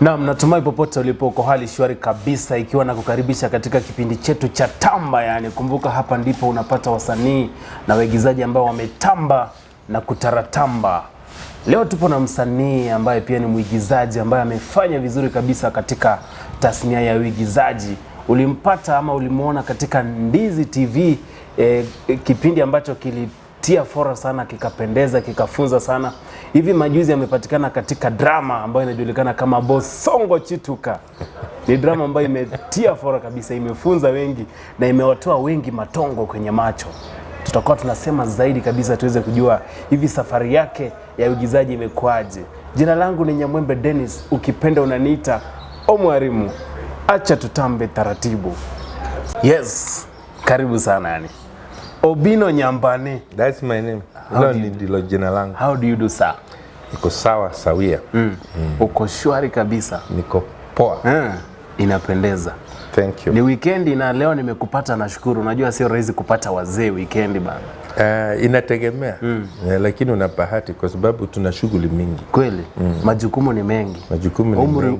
Naam, natumai popote ulipo uko hali shwari kabisa, ikiwa na kukaribisha katika kipindi chetu cha Tamba. Yani kumbuka, hapa ndipo unapata wasanii na waigizaji ambao wametamba na kutaratamba. Leo tupo na msanii ambaye pia ni mwigizaji ambaye amefanya vizuri kabisa katika tasnia ya uigizaji. Ulimpata ama ulimuona katika Ndizi TV, kipindi ambacho kilitia fora sana, kikapendeza, kikafunza sana. Hivi majuzi amepatikana katika drama ambayo inajulikana kama Bosongo Chituka. Ni drama ambayo imetia fora kabisa, imefunza wengi na imewatoa wengi matongo kwenye macho. Tutakuwa tunasema zaidi kabisa tuweze kujua hivi safari yake ya uigizaji imekuaje. Jina langu ni Nyamwembe Dennis, ukipenda unaniita Omwarimu. Acha tutambe taratibu. Yes, karibu sana yani. Obino Nyambane. That's my name. Hilo ndilo jina langu. How do you do, sir? Niko sawa sawia. Uko shwari kabisa. Niko poa. Inapendeza. Thank you. Ni weekendi na leo nimekupata, nashukuru. Unajua sio rahisi kupata wazee weekendi bana. Inategemea. Lakini una bahati kwa sababu tuna shughuli mingi. Kweli. Majukumu ni mengi.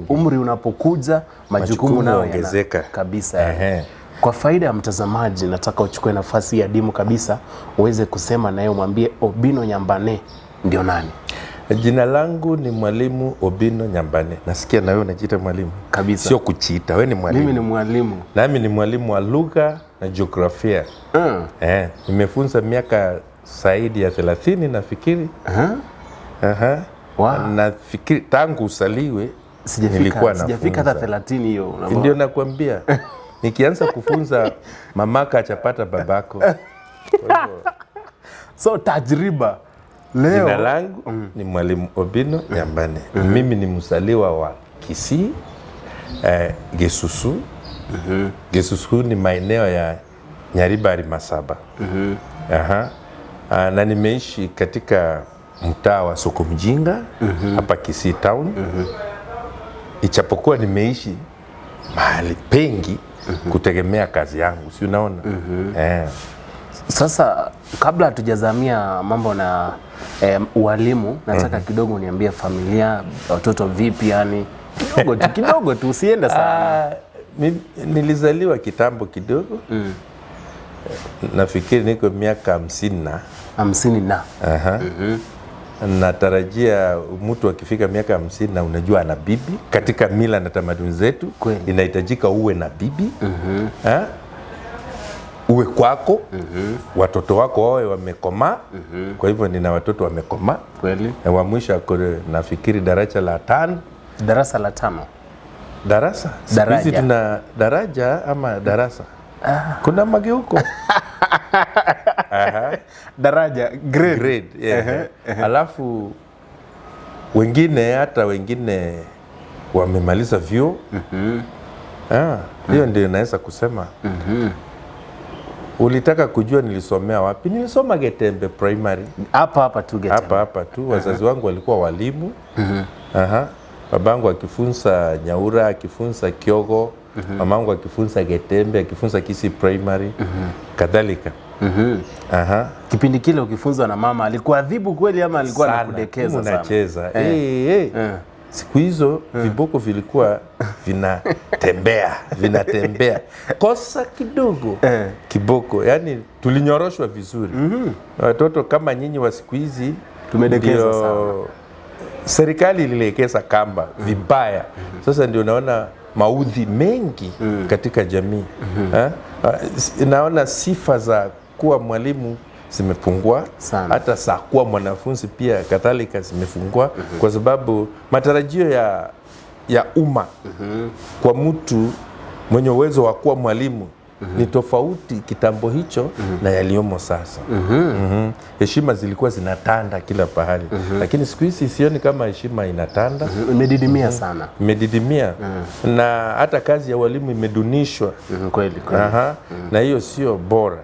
Umri unapokuja majukumu nayo yanaongezeka kabisa. Kwa faida ya mtazamaji, nataka uchukue nafasi ya adimu kabisa uweze kusema na yeye, umwambie Obino Nyambane ndio nani? Jina langu ni Mwalimu Obino Nyambane. Nasikia na wewe unajiita mwalimu. Kabisa. Sio kuchiita, wewe ni mwalimu. Mimi ni mwalimu. Nami ni mwalimu wa lugha na jiografia. Nimefunza miaka zaidi ya 30 nafikiri. Wow. Nafikiri tangu usaliwe nilikuwa nafunza. Sijafika hata 30 hiyo. Ndio nakwambia. Nikianza kufunza mamaka achapata babako. So tajriba. Leo jina langu ni Mwalimu Obino Nyambane. Mimi ni mzaliwa wa Kisii, Gesusu. Gesusu ni maeneo ya Nyaribari Masaba. Na nimeishi katika mtaa wa Soko Mjinga hapa Kisii town. Ichapokuwa nimeishi mahali pengi kutegemea kazi yangu, si unaona? Sasa kabla hatujazamia mambo na ualimu, nataka kidogo niambie familia, watoto vipi yani? Kidogo tu usiende sana. Nilizaliwa kitambo kidogo. Nafikiri niko miaka 50 na. Natarajia mtu akifika miaka 50 na unajua ana bibi. Katika mila na tamaduni zetu inahitajika uwe na bibi. Uwe kwako. Watoto wako wawe wamekomaa. Kwa hivyo nina watoto wamekomaa. Kweli. Wa mwisho nafikiri darasa la 5. Darasa la 5. Darasa? Sisi tuna daraja ama darasa? Kuna mageuko. Daraja, grade. Alafu wengine wamemaliza vyuo. Hiyo ndio naweza kusema. Ulitaka kujua nilisomea wapi? Nilisoma Getembe Primary. Hapa tu Getembe. Hapa tu. Wazazi wangu walikuwa walimu. Babangu akifunza Nyaura, akifunza Kyogo. Mamangu akifunza Getembe, akifunza Kisii Primary. Kadhalika. Kipindi kile ukifunzwa na mama alikuwa adhibu kweli ama alikuwa anakudekeza sana? Unacheza. Siku hizo viboko vilikuwa vinatembea. Kosa kidogo kiboko. Yani tulinyoroshwa vizuri. Watoto kama nyinyi wa siku hizi tumedekeza sana. Serikali ililegeza kamba vibaya. Sasa ndio naona maudhi mengi katika jamii. Naona sifa za kuwa mwalimu zimepungua sana. Hata saa kuwa mwanafunzi pia kadhalika zimefungua. Kwa sababu matarajio ya umma kwa mtu mwenye uwezo wa kuwa mwalimu ni tofauti kitambo hicho na yaliomo sasa. Heshima zilikuwa zinatanda kila pahali. Lakini siku hizi sioni kama heshima inatanda. Imedidimia sana. Imedidimia. Na hata kazi ya walimu imedunishwa. Kweli. Na hiyo sio bora.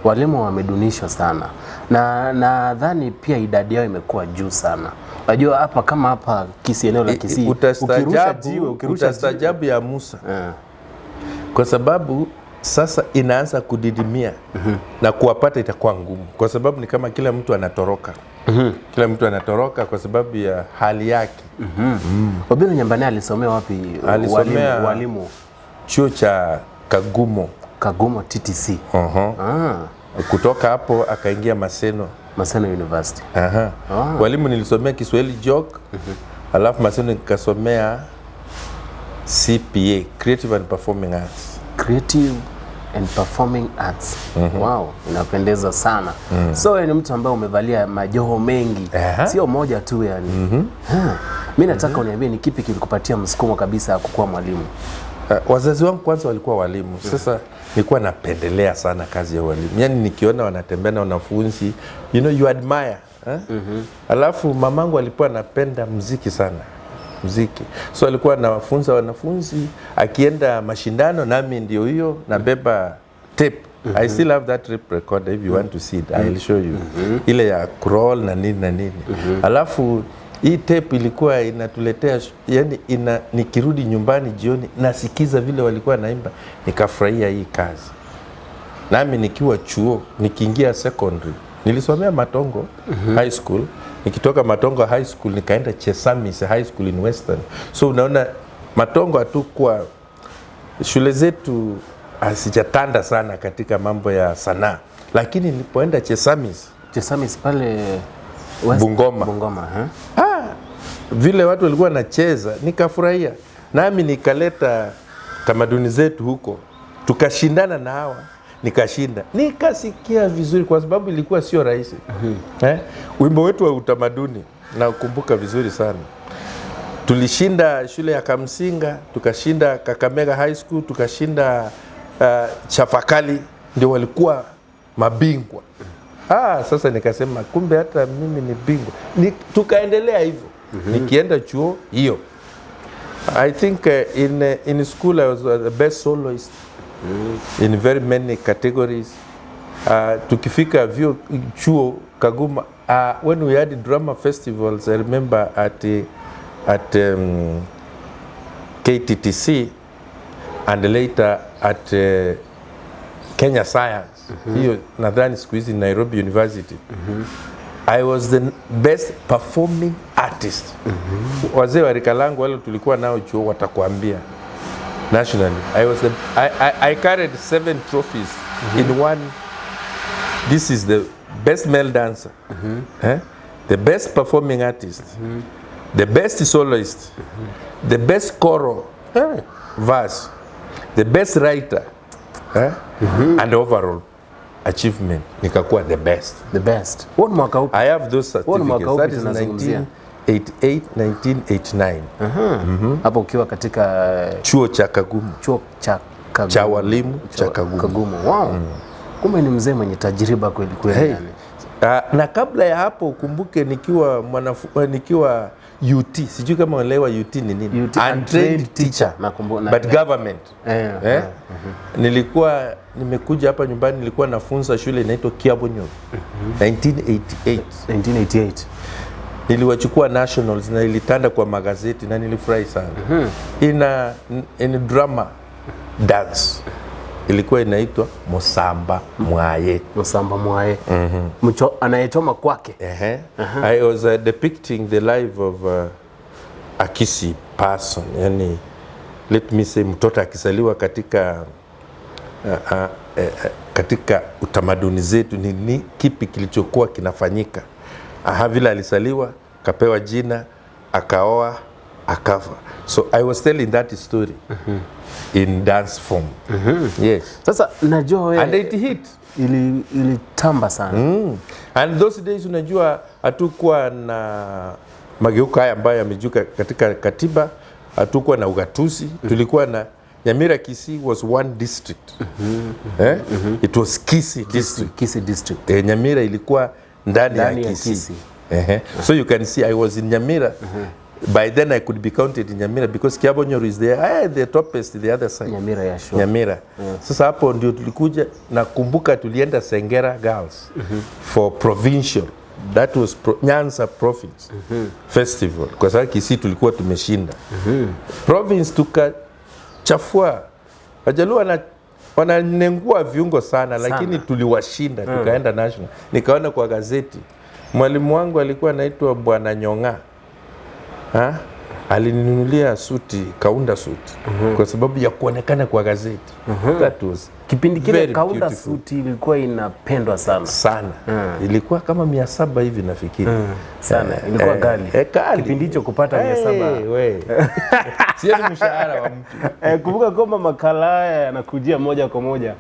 Walimu wamedunishwa sana. Na nadhani pia idadi yao imekuwa juu sana. Unajua hapa Kisii, eneo la Kisii, ukirusha jiwe ya Musa. Kwa sababu sasa inaanza kudidimia na kuwapata itakuwa ngumu. Kwa sababu ni kama kila mtu anatoroka. Kila mtu anatoroka kwa sababu ya hali yake. Obino Nyambane alisomea wapi? Alisomea walimu chuo cha Kagumo TTC. Kutoka hapo akaingia Maseno University. Walimu nilisomea Kiswahili Jok. Alafu Maseno nikasomea CPA, Creative and Performing Arts. Creative and Performing Arts. Wow, inapendeza sana. So ni mtu ambaye umevalia majoho mengi. Sio moja tu yani. Mimi nataka uniambie ni kipi kilikupatia msukumo kabisa kukuwa mwalimu? Wazazi wangu kwanza walikuwa walimu. Sasa nilikuwa napendelea sana kazi ya walimu. Yaani nikiona wanatembea na wanafunzi, you admire. Alafu mamangu alikuwa anapenda muziki sana. So alikuwa anawafunza wanafunzi, akienda mashindano nami ndio hiyo nabeba tape. I still have that tape recorder, if you want to see it, I'll show you. Ile ya crawl na nini. Alafu hii tape ilikuwa inatuletea, yani nikirudi nyumbani jioni nasikiza vile walikuwa naimba, nikafurahia hii kazi. Nami nikiwa chuo, nikiingia secondary, nilisomea Matongo High School. Nikitoka Matongo High School nikaenda Chesamis High School in Western. So unaona Matongo hatukuwa, shule zetu asijatanda sana katika mambo ya sanaa. Lakini nilipoenda Chesamis pale Bungoma. Vile watu walikuwa nacheza nikafurahia. Nami nikaleta tamaduni zetu huko. Tukashindana na hawa. Nikashinda. Nikasikia vizuri kwa sababu ilikuwa sio rahisi. Wimbo wetu wa utamaduni nakumbuka vizuri sana. Tulishinda shule ya Kamsinga, tukashinda Kakamega High School, tukashinda Chafakali, ndio walikuwa mabingwa. Sasa nikasema kumbe hata mimi ni bingwa. Tukaendelea hivyo. Nikienda chuo hiyo. I think in school I was the best soloist. In very many categories. Tukifika chuo Kaguma, when we had drama festivals, I remember at KTTC and later at Kenya Science. Hiyo nadhani siku hizi Nairobi University. I was the best performing artist. Wazee wa rika langu wale tulikuwa nao chuo watakuambia. Nationally, I carried 7 trophies in one. This is the best male dancer, the best performing artist, the best soloist, the best choral verse, the best writer, and overall achievement. Nikakuwa the best. What mwaka upi? I have those certificates. That is 1988, 1989. Hapo ukiwa katika chuo cha Kagumo. Cha walimu cha Kagumo. Wow. Kumbe ni mzee mwenye tajiriba kweli yani. Na kabla ya hapo ukumbuke nikiwa UT. Sijui kama unaelewa UT ni nini? Untrained teacher. But government. Nimekuja hapa nyumbani, nilikuwa nafunza shule inaitwa Kiabonyo. 1988. Niliwachukua nationals na ilitanda kwa magazeti na nilifurahi sana. In drama dance ilikuwa inaitwa Mosamba Mwaye. Anayechoma kwake. I was depicting the life of a Kisi person. Yani let me say mtoto akisaliwa katika utamaduni zetu ni kipi kilichokuwa kinafanyika. Vile alisaliwa, kapewa jina, akaoa, akafa. So I was telling that story in dance form. Yes. Sasa najua wewe and it hit. Ilitamba sana. And those days unajua hatukuwa na mageuko haya ambayo yamejuka katika katiba, hatukuwa na ugatuzi, tulikuwa na Nyamira Kisii was one district. It was Kisii district. Nyamira ilikuwa ndani ya Kisii. So you can see I was in Nyamira. By then I could be counted in Nyamira because Kiabonyo is there. The topest the other side. Nyamira ya show. Nyamira. Sasa hapo ndio tulikuja na kumbuka tulienda Sengera Girls for provincial. That was Nyanza province festival. Kwa sababu Kisii tulikuwa tumeshinda. Province tukachafua. Wajaluo wananengua viungo sana, lakini tuliwashinda tukaenda national. Nikaona kwa gazeti Mwalimu wangu alikuwa anaitwa Bwana Nyonga. Alininunulia suti, kaunda suti, kwa sababu ya kuonekana kwa gazeti. That was kipindi kile kaunda suti ilikuwa inapendwa sana. Ilikuwa kama 700 hivi nafikiri. Sana. Ilikuwa ghali. Kipindi hicho kupata 700. Sio mshahara wa mtu. Kumbuka kwamba makala haya yanakujia moja kwa moja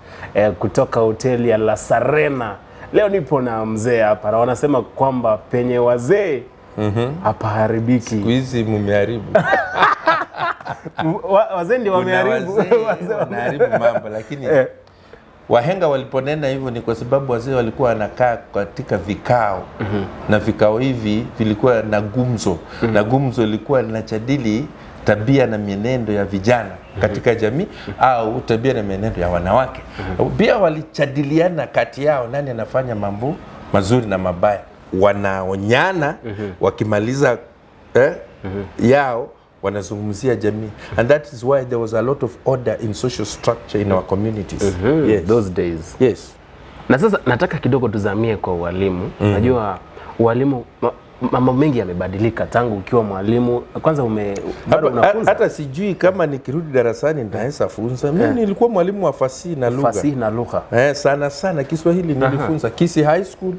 kutoka hoteli ya La Serena. Leo nipo na mzee hapa na wanasema kwamba penye wazee hapa haribiki. Siku hizi mumeharibu. Wazee ndio wameharibu. Wanaharibu mambo, lakini wahenga waliponena hivyo ni kwa sababu wazee walikuwa wanakaa katika vikao. Na vikao hivi vilikuwa na gumzo. Na gumzo ilikuwa linajadili tabia na mienendo ya vijana katika jamii au tabia na mienendo ya wanawake. Pia walijadiliana kati yao nani anafanya mambo mazuri na mabaya. Wanaonyana wakimaliza yao wanazungumzia jamii, and that is why there was a lot of order in social structure in our communities. Yes. Those days. Yes. Na sasa nataka kidogo tuzamie kwa ualimu. Najua ualimu mambo mengi yamebadilika tangu ukiwa mwalimu. Kwanza bado unafunza? Hata sijui kama nikirudi darasani nitaweza funza. Mimi nilikuwa mwalimu wa fasihi na lugha. Fasihi na lugha. Sana Kiswahili nilifunza Kisii High School.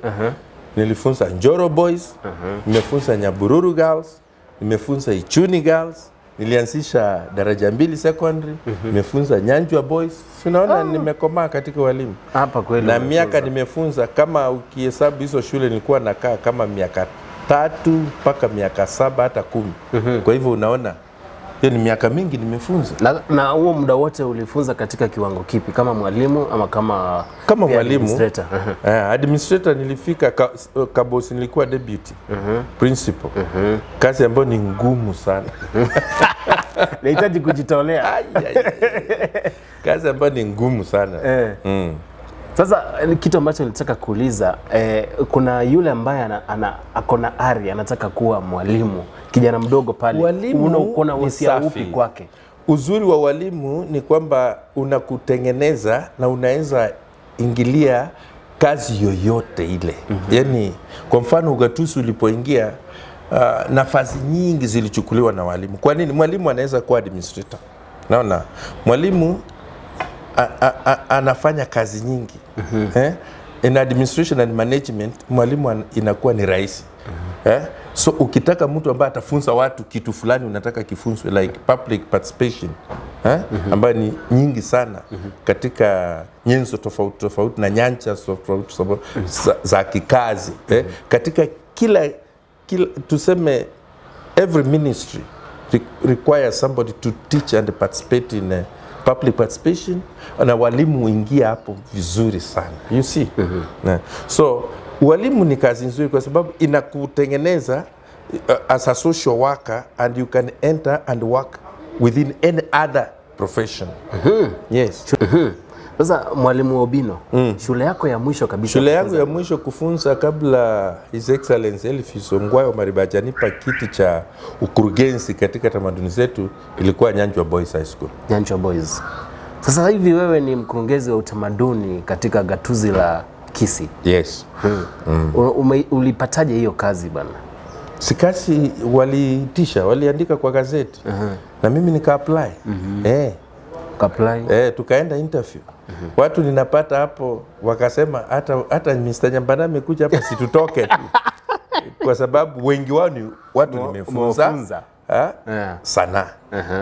Nilifunza Njoro Boys, nimefunza Nyabururu Girls, nimefunza Ichuni Girls, nilianzisha daraja 2 secondary, nimefunza Nyanjwa Boys. Unaona nimekomaa katika walimu. Hapa kweli. Na miaka nimefunza, kama ukihesabu hizo shule nilikuwa nakaa kama miaka 3 mpaka miaka 7 hata 10. Kwa hivyo unaona hiyo ni miaka mingi nimefunza. Na huo muda wote ulifunza katika kiwango kipi, kama mwalimu ama kama mwalimu? Administrator. Administrator nilifika Kabosi, nilikuwa deputy principal. Kazi ambayo ni ngumu sana. Nahitaji kujitolea. Kazi ambayo ni ngumu sana. Sasa kitu ambacho nilitaka kuuliza, kuna yule ambaye akona ari anataka kuwa mwalimu, kijana mdogo pale, unaona wasia upi kwake? Uzuri wa walimu ni kwamba unakutengeneza na unaweza ingilia kazi yoyote ile. Yaani kwa mfano ugatuzi ulipoingia, nafasi nyingi zilichukuliwa na walimu. Kwa nini? Mwalimu anaweza kuwa administrator. Naona mwalimu anafanya kazi nyingi. In administration and management mwalimu inakuwa ni rahisi. So ukitaka mtu ambaye atafunza watu kitu fulani, unataka kifunzwe like public participation, ambayo ni nyingi sana katika nyenzo tofauti na nyanja tofauti za kikazi. Katika kila tuseme every ministry requires somebody to teach and participate in public participation, na walimu ingia hapo vizuri sana. You see? So walimu ni kazi nzuri kwa sababu inakutengeneza as a social worker, and you can enter and work within any other profession. Yes. Sasa mwalimu Obino, shule yako ya mwisho kabisa? Shule yangu ya mwisho kufunza kabla His Excellency Elvis Ongwayo Maribaja nipa kiti cha ukurugenzi katika tamaduni zetu ilikuwa Nyanjwa Boys High School. Nyanjwa Boys. Sasa hivi wewe ni mkurugenzi wa utamaduni katika gatuzi la Kisii. Yes. Ulipataje hiyo kazi bana? Si kazi waliitisha, waliandika kwa gazeti. Na mimi nika apply. Apply. Tukaenda interview. Watu ninapata hapo wakasema hata Mr. Nyambane amekuja hapa situtoke tu. Kwa sababu wengi wao ni watu nimefunza sanaa.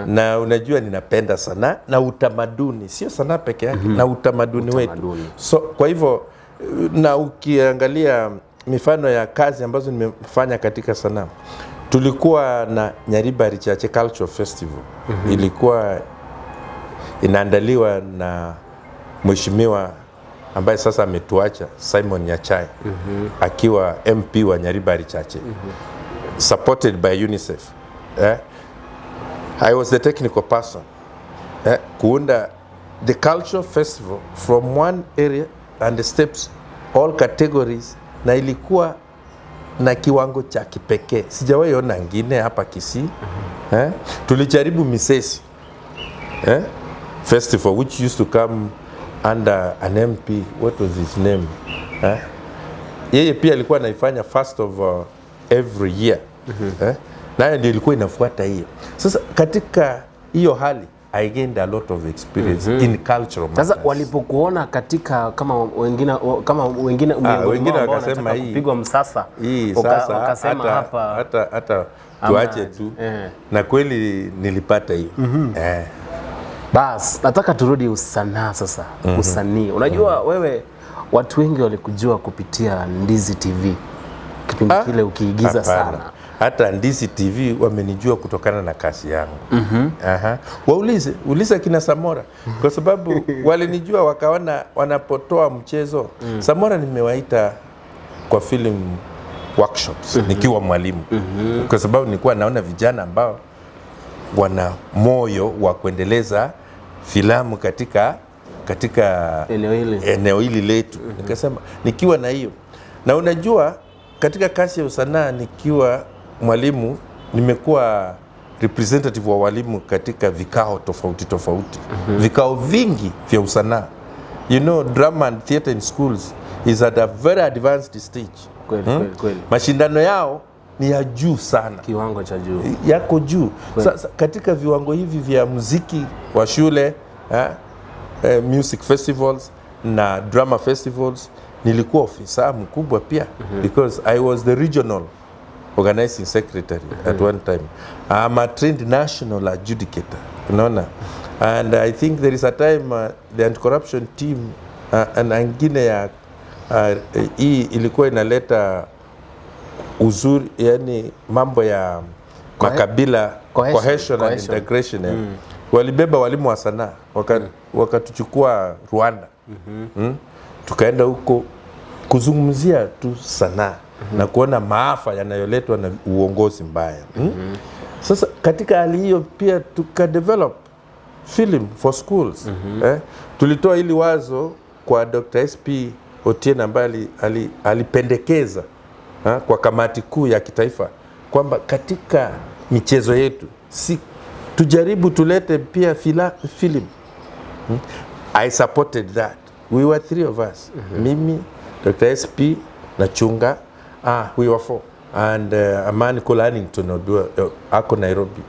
Na unajua ninapenda sanaa na utamaduni, sio sanaa peke yake, na utamaduni wetu. So kwa hivyo, na ukiangalia mifano ya kazi ambazo nimefanya katika sanaa, tulikuwa na Nyaribari Chache Cultural Festival. Ilikuwa inaandaliwa na mheshimiwa ambaye sasa ametuacha, Simon Nyachai, akiwa MP wa Nyaribari Chache, supported by UNICEF. I was the technical person. Kuunda the cultural festival from one area and the steps, all categories, na ilikuwa na kiwango cha kipekee. Sijawahi ona ngine hapa Kisii. Tulijaribu Misesi festival which used to come under an MP. What was his name? yeye pia alikuwa anaifanya first of every year. Nayo ndio ilikuwa inafuata hiyo. Sasa katika hiyo hali I gained a lot of experience in cultural matters. Sasa walipokuona katika kama wengine wakasema hii kupigwa msasa, hii sasa wakasema hata tuache tu. Na kweli nilipata hiyo. Bas, nataka turudi usanaa sasa. Usanii. Unajua wewe watu wengi walikujua kupitia Ndizi TV. Kipindi kile ukiigiza sana. Hata Ndizi TV wamenijua kutokana na kazi yangu. Uliza kina Samora kwa sababu walinijua wakaona wanapotoa mchezo. Samora nimewaita kwa film workshops nikiwa mwalimu. Kwa sababu nilikuwa naona vijana ambao wana moyo wa kuendeleza filamu katika eneo hili letu. Nikasema nikiwa na hiyo. Na unajua katika kazi ya usanaa nikiwa mwalimu nimekuwa representative wa walimu katika vikao tofauti. Vikao vingi vya usanaa. You know, drama and theater in schools is at a very advanced stage. Kweli. Mashindano yao ni ya juu sana. Kiwango cha juu. Yako juu. Sasa katika viwango hivi vya muziki wa shule, music festivals na drama festivals, nilikuwa ofisa mkubwa pia because I was the regional organizing secretary at one time. I'm a trained national adjudicator. Unaona? And I think there is a time the anti-corruption team angine ya hii ilikuwa inaleta uzuri, yani mambo ya makabila, cohesion and integration. Walibeba walimu wa sanaa wakatuchukua Rwanda. Tukaenda huko kuzungumzia tu sanaa na kuona maafa yanayoletwa na uongozi mbaya. Sasa katika hali hiyo pia tukadevelop film for schools. Tulitoa hili wazo kwa Dr. SP Otieno ambaye alipendekeza kwa kamati kuu ya kitaifa kwamba katika michezo yetu tujaribu tulete pia film. I supported that. We were 3 of us. Mimi, Dr. SP na Chunga, we were 4. And a man called Annington ako Nairobi.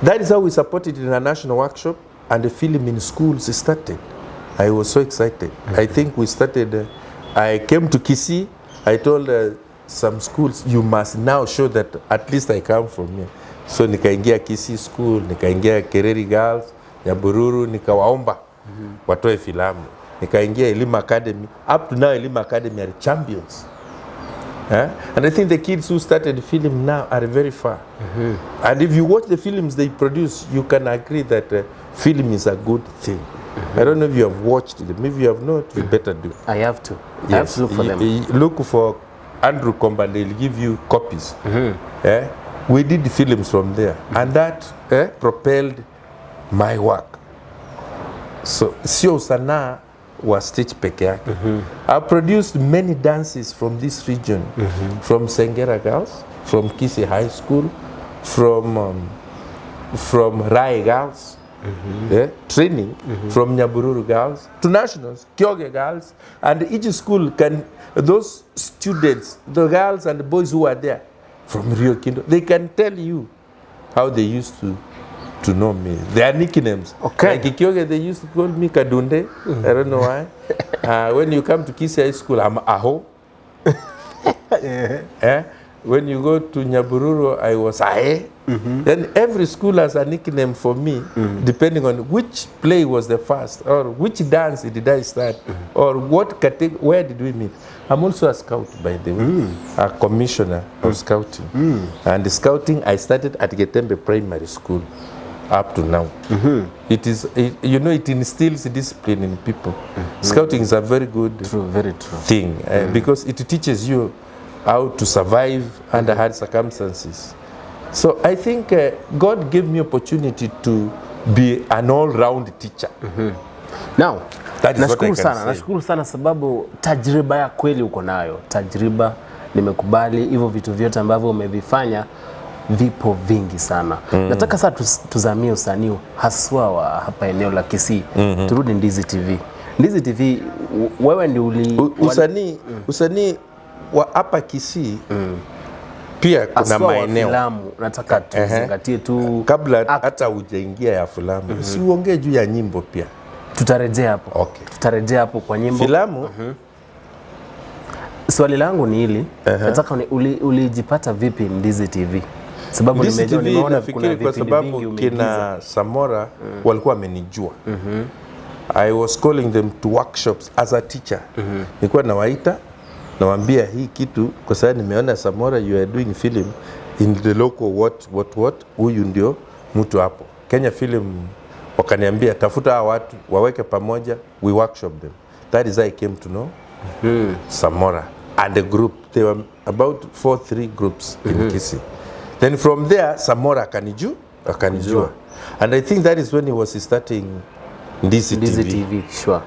That is how we supported in a national workshop, and the film in schools started. I was so excited. I think we started, I came to Kisii, I told some schools, you must now show that at least I come from here. So nikaingia Kisii school, nikaingia Kereri Girls, Nyabururu, nikawaomba watoe filamu. Nikaingia Elimu Academy. Up to now, Elimu Academy are champions. And I think the kids who started film now are very far. And if you watch the films they produce, you can agree that film is a good thing. I don't know if you have watched them. If you have not, you better do. I have to. Yes. I have to look for them. Look for Andrew Komba, they'll give you copies. We did films from there. And that propelled my work. So, sio sanaa wa stage peke yake. I produced many dances from this region. From Sengera Girls, from Kisii High School, from Rai Girls, training, from Nyabururu Girls, to nationals, Kyoge Girls, and each school can, those students, the girls and the boys who are there, from Rio Kindo, they can tell you how they used to know me. Their nicknames. Okay. Like Kyoge, they used to call me Kadunde. I don't know why. When you come to Kisii High School, I'm Aho. When you go to Nyabururu, I was Ae. Then every school has a nickname for me, depending on which play was the first, or which dance did I start, or what category, where did we meet. I'm also a scout, by the way, a commissioner of scouting. And the scouting, I started at Getembe Primary School up to now. It is, it instills discipline in people. Scouting is a very good thing, because it teaches you how to survive under hard circumstances. So I think God gave me opportunity to be an all-round teacher. Now, that is what I can say. Nashukuru sana sababu tajriba ya kweli uko nayo. Tajriba, nimekubali hivyo vitu vyote ambavyo umevifanya vipo vingi sana. Nataka sasa tuzamie usanii haswa wa hapa eneo la Kisii. Turudi Ndizi TV. Ndizi TV wewe ndio usanii wa hapa Kisii pia kuna maeneo filamu nataka tuzingatie tu kabla hata hujaingia ya filamu. Si uongee juu ya nyimbo pia. Tutarejea hapo. Okay. Tutarejea hapo kwa nyimbo. Filamu. Swali langu ni hili, nataka ulijipata vipi Ndizi TV? Sababu nimeona kuna vipindi kwa sababu vingi kina Samora walikuwa wamenijua. I was calling them to workshops as a teacher. Nilikuwa nawaita nawaambia hii kitu kwa sababu nimeona Samora you are doing film in the local what huyu ndio mtu hapo. Kenya Film wakaniambia tafuta hawa watu waweke pamoja, we workshop them. That is how I came to know Samora and the group. There were about 3 groups in Kisii. Then from there Samora akanijua. And I think that is when he was starting Ndizi TV. Sure.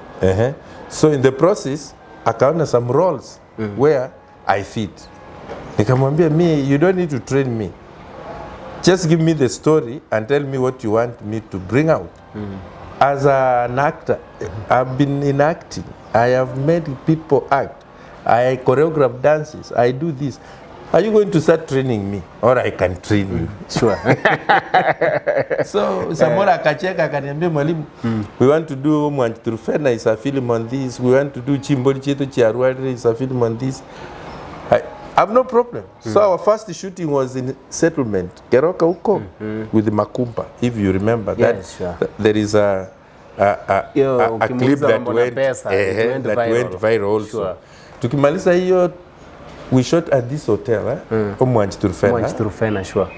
So in the process akaona some roles where I fit. Nikamwambia you don't need to train me. Just give me the story and tell me what you want me to bring out. As an actor, I've been in acting. I have made people act. I choreograph dances. I do this. Are you going to start training me or I can train you? Sure. So Samora akacheka akaniambia mwalimu, we want to do Mwanturufena is a film on this. We want to do Chimboli Chetu Chiarwari is a film on this. I have no problem. So our first shooting was in Settlement, Keroka Uko, with the Makumba. If you remember that, sure. There is a clip that went viral also. Sure. Tukimaliza hiyo, we shot at this hotel, Mwanturufena, sure.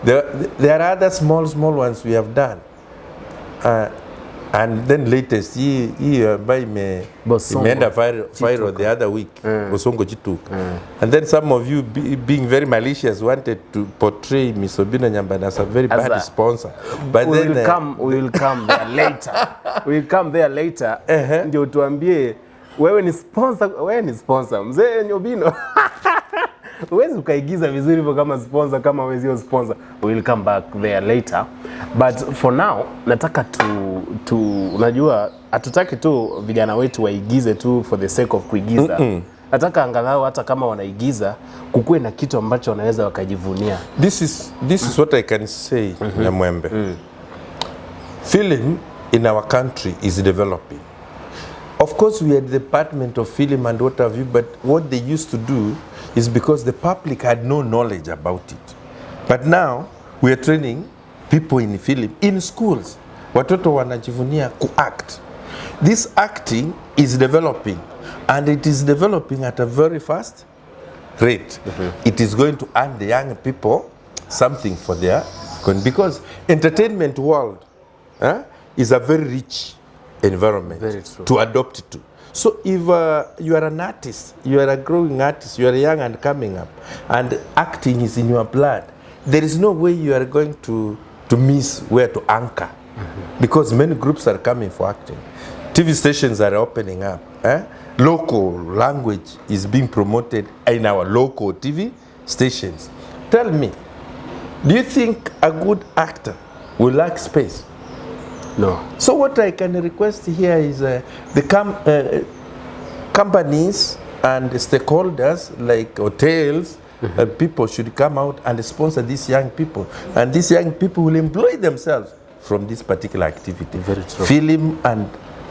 There are other small ones we have done. And then latest, by me imeenda viral the other week, Bosongo Chituka. And then some of you being very malicious wanted to portray Miss Obino Nyambane as a very bad sponsor. But we will come there later. We will come there later. Ndio tuambie wewe ni sponsor. Mzee Obino. Huwezi ukaigiza vizuri hivyo kama sponsor, kama wewe sio sponsor. We will come back there later. But for now, nataka unajua hatutaki tu vijana wetu waigize tu for the sake of kuigiza. Nataka angalau hata kama wanaigiza kukue na kitu ambacho wanaweza wakajivunia. This is what I can say, Nyamwembe. Film in our country is developing. Of course, we had the Department of Film and what have you, but what they used to do is because the public had no knowledge about it. But now, we are training people in film, in schools. Watoto wanajivunia ku-act. This acting is developing, and it is developing at a very fast rate. It is going to earn the young people something for their... Because entertainment world is a very rich environment to adopt it to. So if you are an artist, you are a growing artist, you are young and coming up, and acting is in your blood, there is no way you are going to miss where to anchor. Because many groups are coming for acting. TV stations are opening up. Local language is being promoted in our local TV stations. Tell me, do you think a good actor will lack space? No. So what I can request here is the companies and stakeholders like hotels, people should come out and sponsor these young people. And these young people will employ themselves from this particular activity. Very true. Film and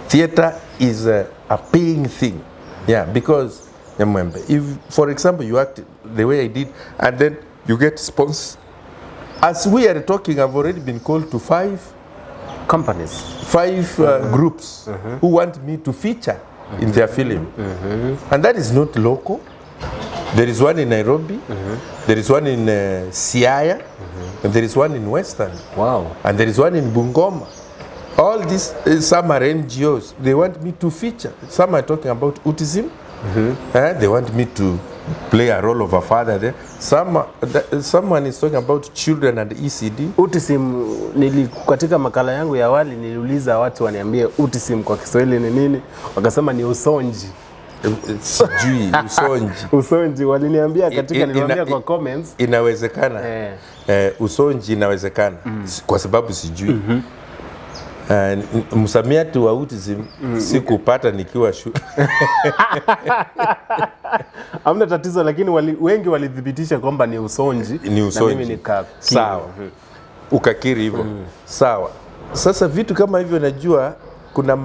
theater is a paying thing. Yeah, because, if, for example, you act the way I did, and then you get sponsors. As we are talking, I've already been called to 5 companies, 5 groups who want me to feature in their film. And that is not local. There is one in Nairobi, there is one in Siaya, and there is one in Western. Wow. And there is one in Bungoma. All these, some are NGOs. They want me to feature. Some are talking about autism. They want me to play a role of a father there. Someone is talking about children and ECD. Autism, katika makala yangu ya awali niliuliza watu waniambie autism kwa Kiswahili ni nini? Wakasema ni usonji. Sijui, usonji. Usonji waliniambia katika niliwaambia kwa comments. Inawezekana. Usonji inawezekana. Kwa sababu sijui. Msamiati wa autism sikupata nikiwa shule. Hamna tatizo, lakini wengi walidhibitisha kwamba ni usonji. Ni usonji. Na mimi nikakiri. Sawa. Ukakiri hivyo. Sawa. Sasa vitu kama hivyo najua kuna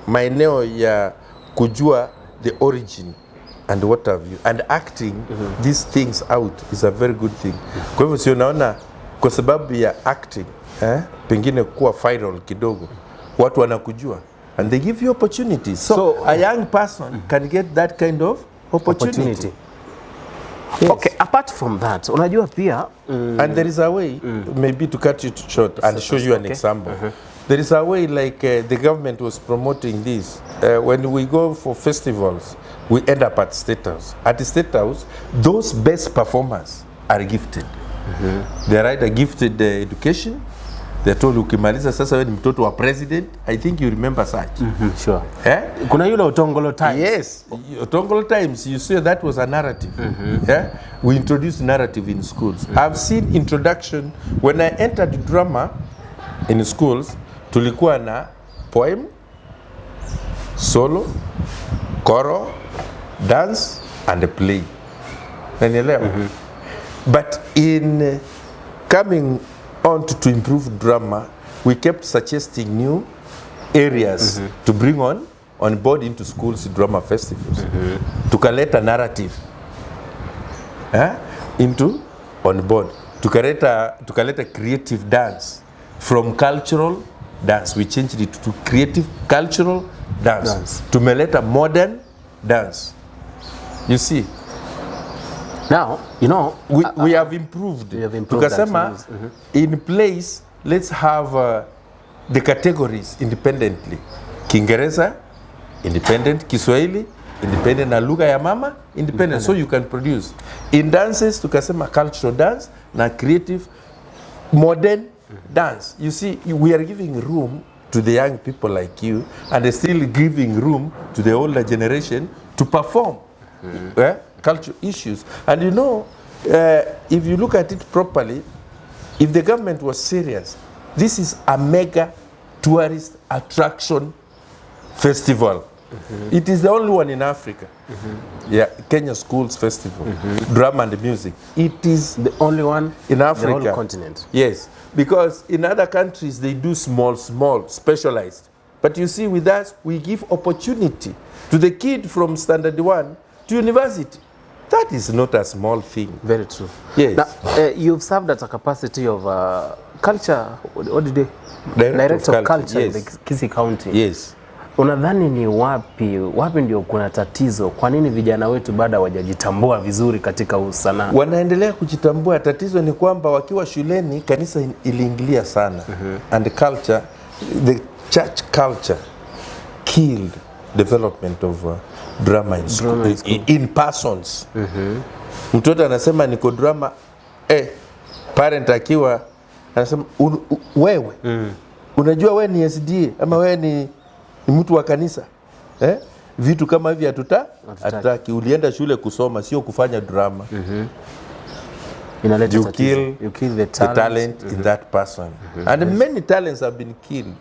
maeneo ya kujua the origin and what have you, and acting these things out is a very good thing. Kwa hivyo sio naona kwa sababu ya acting pengine kuwa viral kidogo, watu wanakujua and they give you opportunities. So a young person can get that kind of opportunity. Yes. Okay, apart from that, unajua pia and there is a way, maybe to cut it short and show you an example. There is a way like the government was promoting this. When we go for festivals, we end up at State House. At the State House, those best performers are gifted. They are either gifted education. They're told ukimaliza sasa wewe ni mtoto wa president. I think you remember such. Sure. Kuna yule Otongolo Times. Yes, Otongolo Times. You see that was a narrative. We introduced narrative in schools. I've seen introduction when I entered drama in schools. Tulikuwa na poem, solo, choro, dance and a play. Nanielewa? But in coming on to improve drama, we kept suggesting new areas to bring on board into schools drama festivals. Tukaleta narrative into on board. Tukaleta creative dance from cultural dance. We changed it to creative cultural dance. Tumeleta modern dance. You see? Now, you know, we have improved. Tukasema in place, let's have the categories independently. Kiingereza, independent. Kiswahili, independent. Na lugha ya mama, independent. So you can produce. In dances, tukasema cultural dance na creative modern dance. You see, we are giving room to the young people like you, and they're still giving room to the older generation to perform cultural issues. And you know, if you look at it properly, if the government was serious, this is a mega tourist attraction festival. It is the only one in Africa. Yeah, Kenya Schools Festival, drama and music. It is the only one in Africa. The whole continent. Yes, because in other countries they do small, specialized. But you see, with us, we give opportunity to the kid from standard 1 to university. That is not a small thing. Very true. Yes. Now, you've served at a capacity of culture. What did they? Director of culture in the Kisii County. Yes. Unadhani ni wapi ndio kuna tatizo? Kwa nini vijana wetu bado hawajajitambua vizuri katika usanaa? Wanaendelea kujitambua. Tatizo ni kwamba wakiwa shuleni kanisa iliingilia sana. And the culture, the church culture killed development of drama in school. In persons. Mtoto anasema niko drama, parent akiwa anasema wewe unajua wewe ni SDA ama wewe ni mtu wa kanisa, vitu kama hivi hatutaki. Ulienda shule kusoma, sio kufanya drama. You kill the talent in that person. And many talents have been killed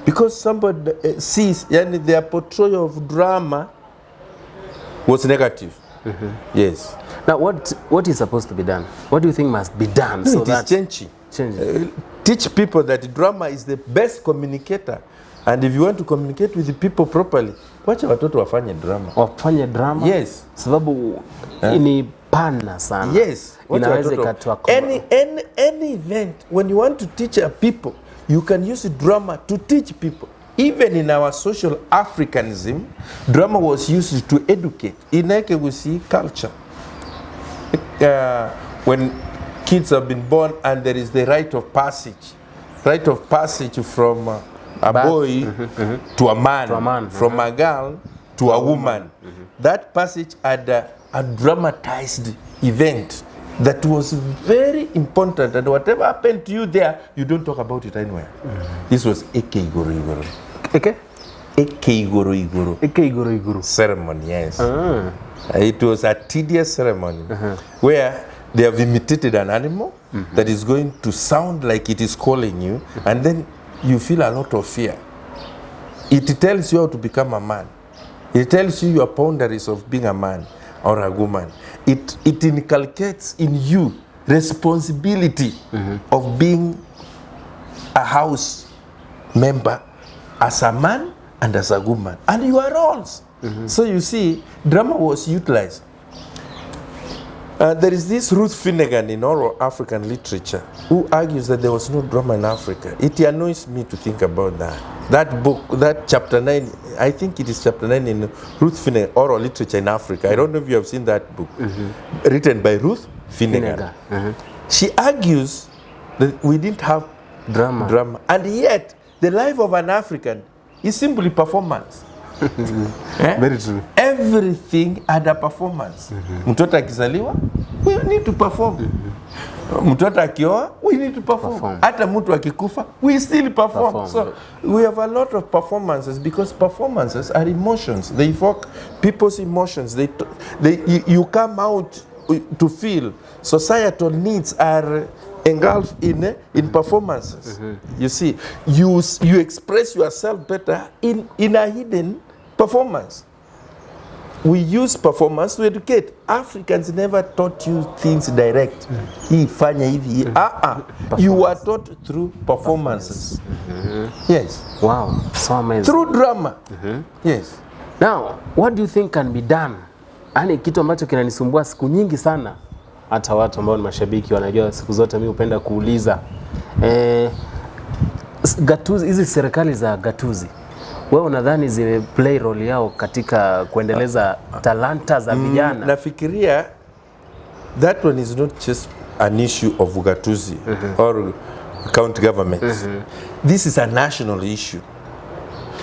because somebody sees, yani their portrayal of drama was negative. Yes. Now what is supposed to be done? What do you think must be done? So that changing. Teach people that drama is the best communicator. And if you want to communicate with the people properly, wacha watoto wafanye drama. Wafanye drama? Yes. Sababu ni pana sana. Yes. Inaweza ikatoa any event, when you want to teach people, you can use drama to teach people. Even in our social Africanism, drama was used to educate. In Eke we see culture. When kids have been born and there is the rite of passage from a boy to a man, from a girl to a woman. That passage had a dramatized event that was very important, and whatever happened to you there, you don't talk about it anywhere. This was Eke Igoro Igoro. Eke Igoro Igoro ceremony, yes. It was a tedious ceremony where they have imitated an animal that is going to sound like it is calling you, and then you feel a lot of fear. It tells you how to become a man. It tells you your boundaries of being a man or a woman. It inculcates in you responsibility of being a house member as a man and as a woman, and your roles. So you see, drama was utilized. There is this Ruth Finnegan in oral African literature who argues that there was no drama in Africa. It annoys me to think about that. That book, that chapter 9, I think it is chapter 9 in Ruth Finnegan, Oral Literature in Africa. I don't know if you have seen that book, written by Ruth Finnegan. She argues that we didn't have drama. And yet, the life of an African is simply performance. Very true. Everything had a performance. Mtoto akizaliwa, we need to perform. Mtoto akioa, we need to perform. Hata mtu akikufa, we still perform. So we have a lot of performances because performances are emotions. They evoke people's emotions. You come out to feel. Societal needs are engulfed in performances. You see, you express yourself better in a hidden performance. We use performance to educate. Africans never taught you things direct. You are taught through performances. Yes. Wow, so amazing. Through drama. Yes. Now, what do you think can be done? Yaani kitu ambacho kinanisumbua siku nyingi sana, hata watu ambao ni mashabiki wanajua siku zote mimi hupenda kuuliza gatuzi, hizi serikali za gatuzi, wewe unadhani zime play role yao katika kuendeleza talanta za vijana? Nafikiria that one is not just an issue of ugatuzi or county governments. This is a national issue.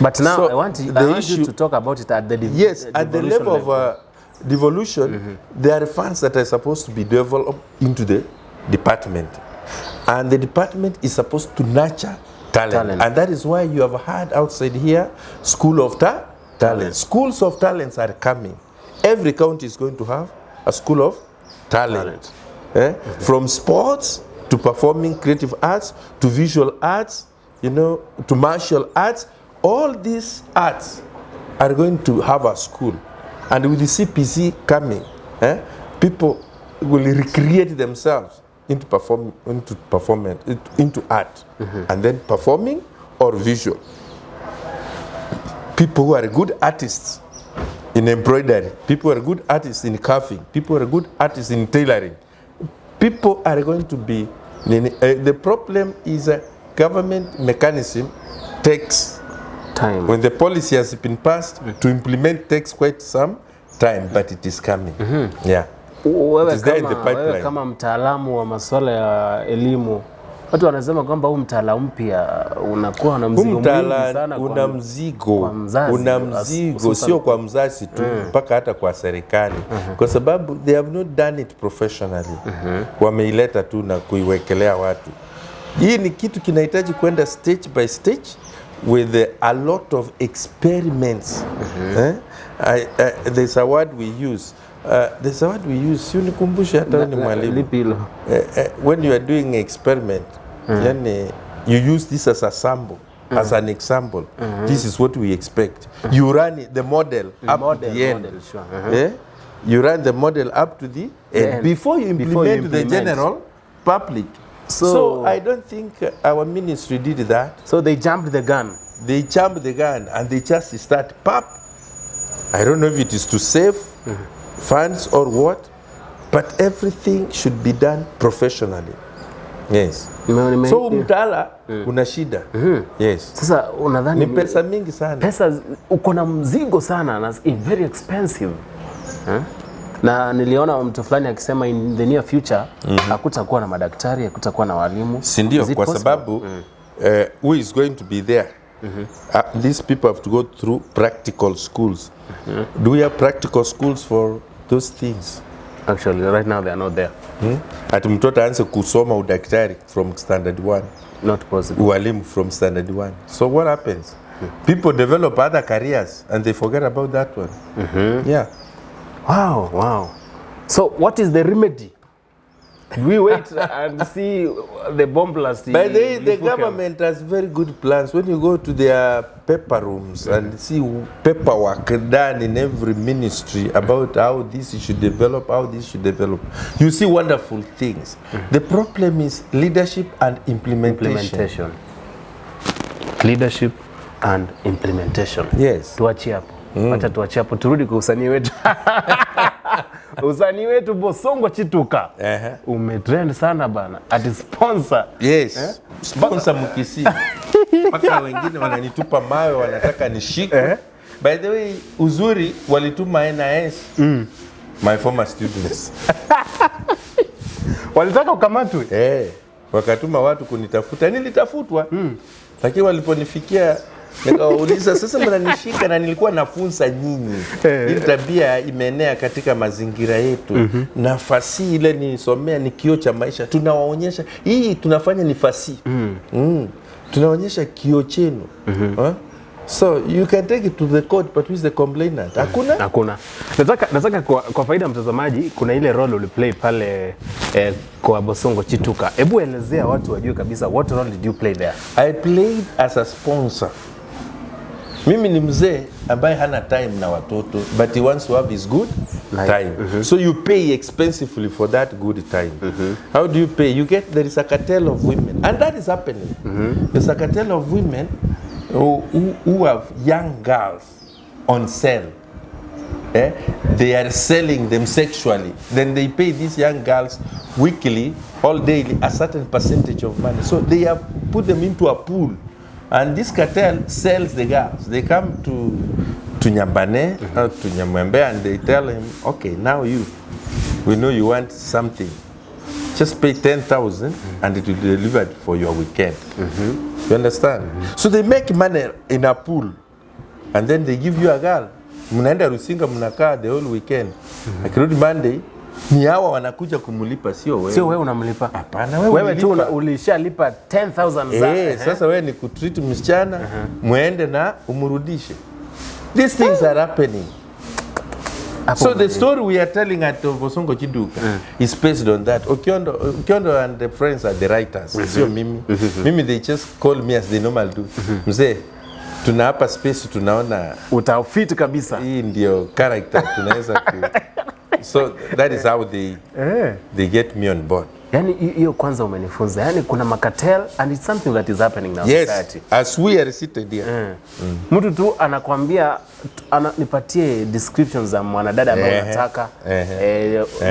But now so I want you to talk about it at the at the level of devolution. There are funds that are supposed to be developed into the department, and the department is supposed to nurture talent. And that is why you have heard outside here school of talent. Schools of talents are coming. Every county is going to have a school of talent. From sports to performing creative arts to visual arts, to martial arts. All these arts are going to have a school. And with the CPC coming, people will recreate themselves into art, and then performing or visual. People who are good artists in embroidery, people who are good artists in carving, people who are good artists in tailoring, people are going to be. The problem is a government mechanism takes time. When the policy has been passed, to implement takes quite some time, but it is coming. Yeah. Wewe kama mtaalamu wa masuala ya elimu, watu wanasema kwamba huu mtaala mpya unakuwa na mzigo mwingi sana. Una mzigo sio kwa mzazi tu, mpaka hata kwa serikali, kwa sababu they have not done it professionally. Wameileta tu na kuiwekelea watu. Hii ni kitu kinahitaji kwenda stage by stage with a lot of experiments. There's a word we use. Unikumbushe hata ni mwalimu. When you are doing experiment, you use this as a sample, as an example. This is what we expect. You run the model up to the end. You run the model up to the end before you implement the general public. So I don't think our ministry did that. So they jumped the gun. They jumped the gun and they just start pop. I don't know if it is to save funds or what, but everything should be done professionally. Yes. So mtaala una shida. Yes. Sasa unadhani ni pesa mingi sana. Pesa uko na mzigo sana na very expensive. Na niliona mtu fulani akisema in the near future hakutakuwa na madaktari, hakutakuwa na walimu. Si ndio, kwa sababu who is going to be there? These people have to go through practical schools. Do we have practical schools for those things? Actually, right now they are not there. Ati mtoto aanze kusoma udaktari from standard 1. Not possible. Ualimu from standard 1. So what happens? People develop other careers and they forget about that one. Yeah. Wow. So what is the remedy We wait and see the bomb blast. By the way, the government has very good plans. When you go to their paper rooms and see paperwork done in every ministry about how this should develop, you see wonderful things. The problem is leadership and implementation. Leadership and implementation. Yes. Tuachie hapo. Acha tuachie hapo, turudi kwa usanii wetu. Usanii wetu Bosongo Chituka. Umetrend sana bana. Ati sponsor. Yes. Sponsor mkisi. Paka wengine wananitupa mawe, wanataka nishike. By the way, uzuri walituma N.I.S. My former students. Walitaka ukamatwe? Wakatuma watu kunitafuta. Nilitafutwa. Lakini waliponifikia nikauliza, sasa mnanishika na nilikuwa nafunza nyinyi. Hii tabia imeenea katika mazingira yetu. Nafasi ile nisomea ni kioo cha maisha. Tunawaonyesha hii tunafanya ni fasi. Tunaonyesha kioo chenu. So you can take it to the court, but who is the complainant? Hakuna. Nataka kwa faida ya mtazamaji, kuna ile role uliplay pale kwa Bosongo Chituka. Hebu elezea watu wajue kabisa, what role did you play there? I played as a sponsor. Mimi ni mzee ambaye hana time na watoto, but he wants to have his good time. So you pay expensively for that good time. How do you pay? There is a cartel of women, and that is happening. There's a cartel of women who have young girls on sale. They are selling them sexually. Then they pay these young girls weekly or daily a certain percentage of money. So they have put them into a pool. And this cartel sells the girls. They come to Nyambane or to Nyamwembe and they tell him, okay, now we know you want something. Just pay 10,000 and it will be delivered for your weekend. You understand? So they make money in a pool and then they give you a girl. Mnaenda Rusinga mnakaa the whole weekend. Akirudi Monday, ni hawa wanakuja kumulipa, sio wewe. Sio wewe unamlipa. Hapana, wewe tu ulishalipa 10,000 za. Sasa wewe ni kutreat msichana, muende na umurudishe. These things are happening. So the story we are telling at Bosongo Chituka is based on that. Okiondo and the friends are the writers. Sio mimi. Mimi they just call me as they normally do. Mzee, tuna hapa space tunaona utafiti kabisa. Hii ndio character tunaweza So that is how they get me on board. Yani hiyo kwanza umenifunza. Yani kuna makatel and it's something that is happening now in society. As we are seated here. Mtu tu anakuambia nipatie descriptions za mwanadada ambaye unataka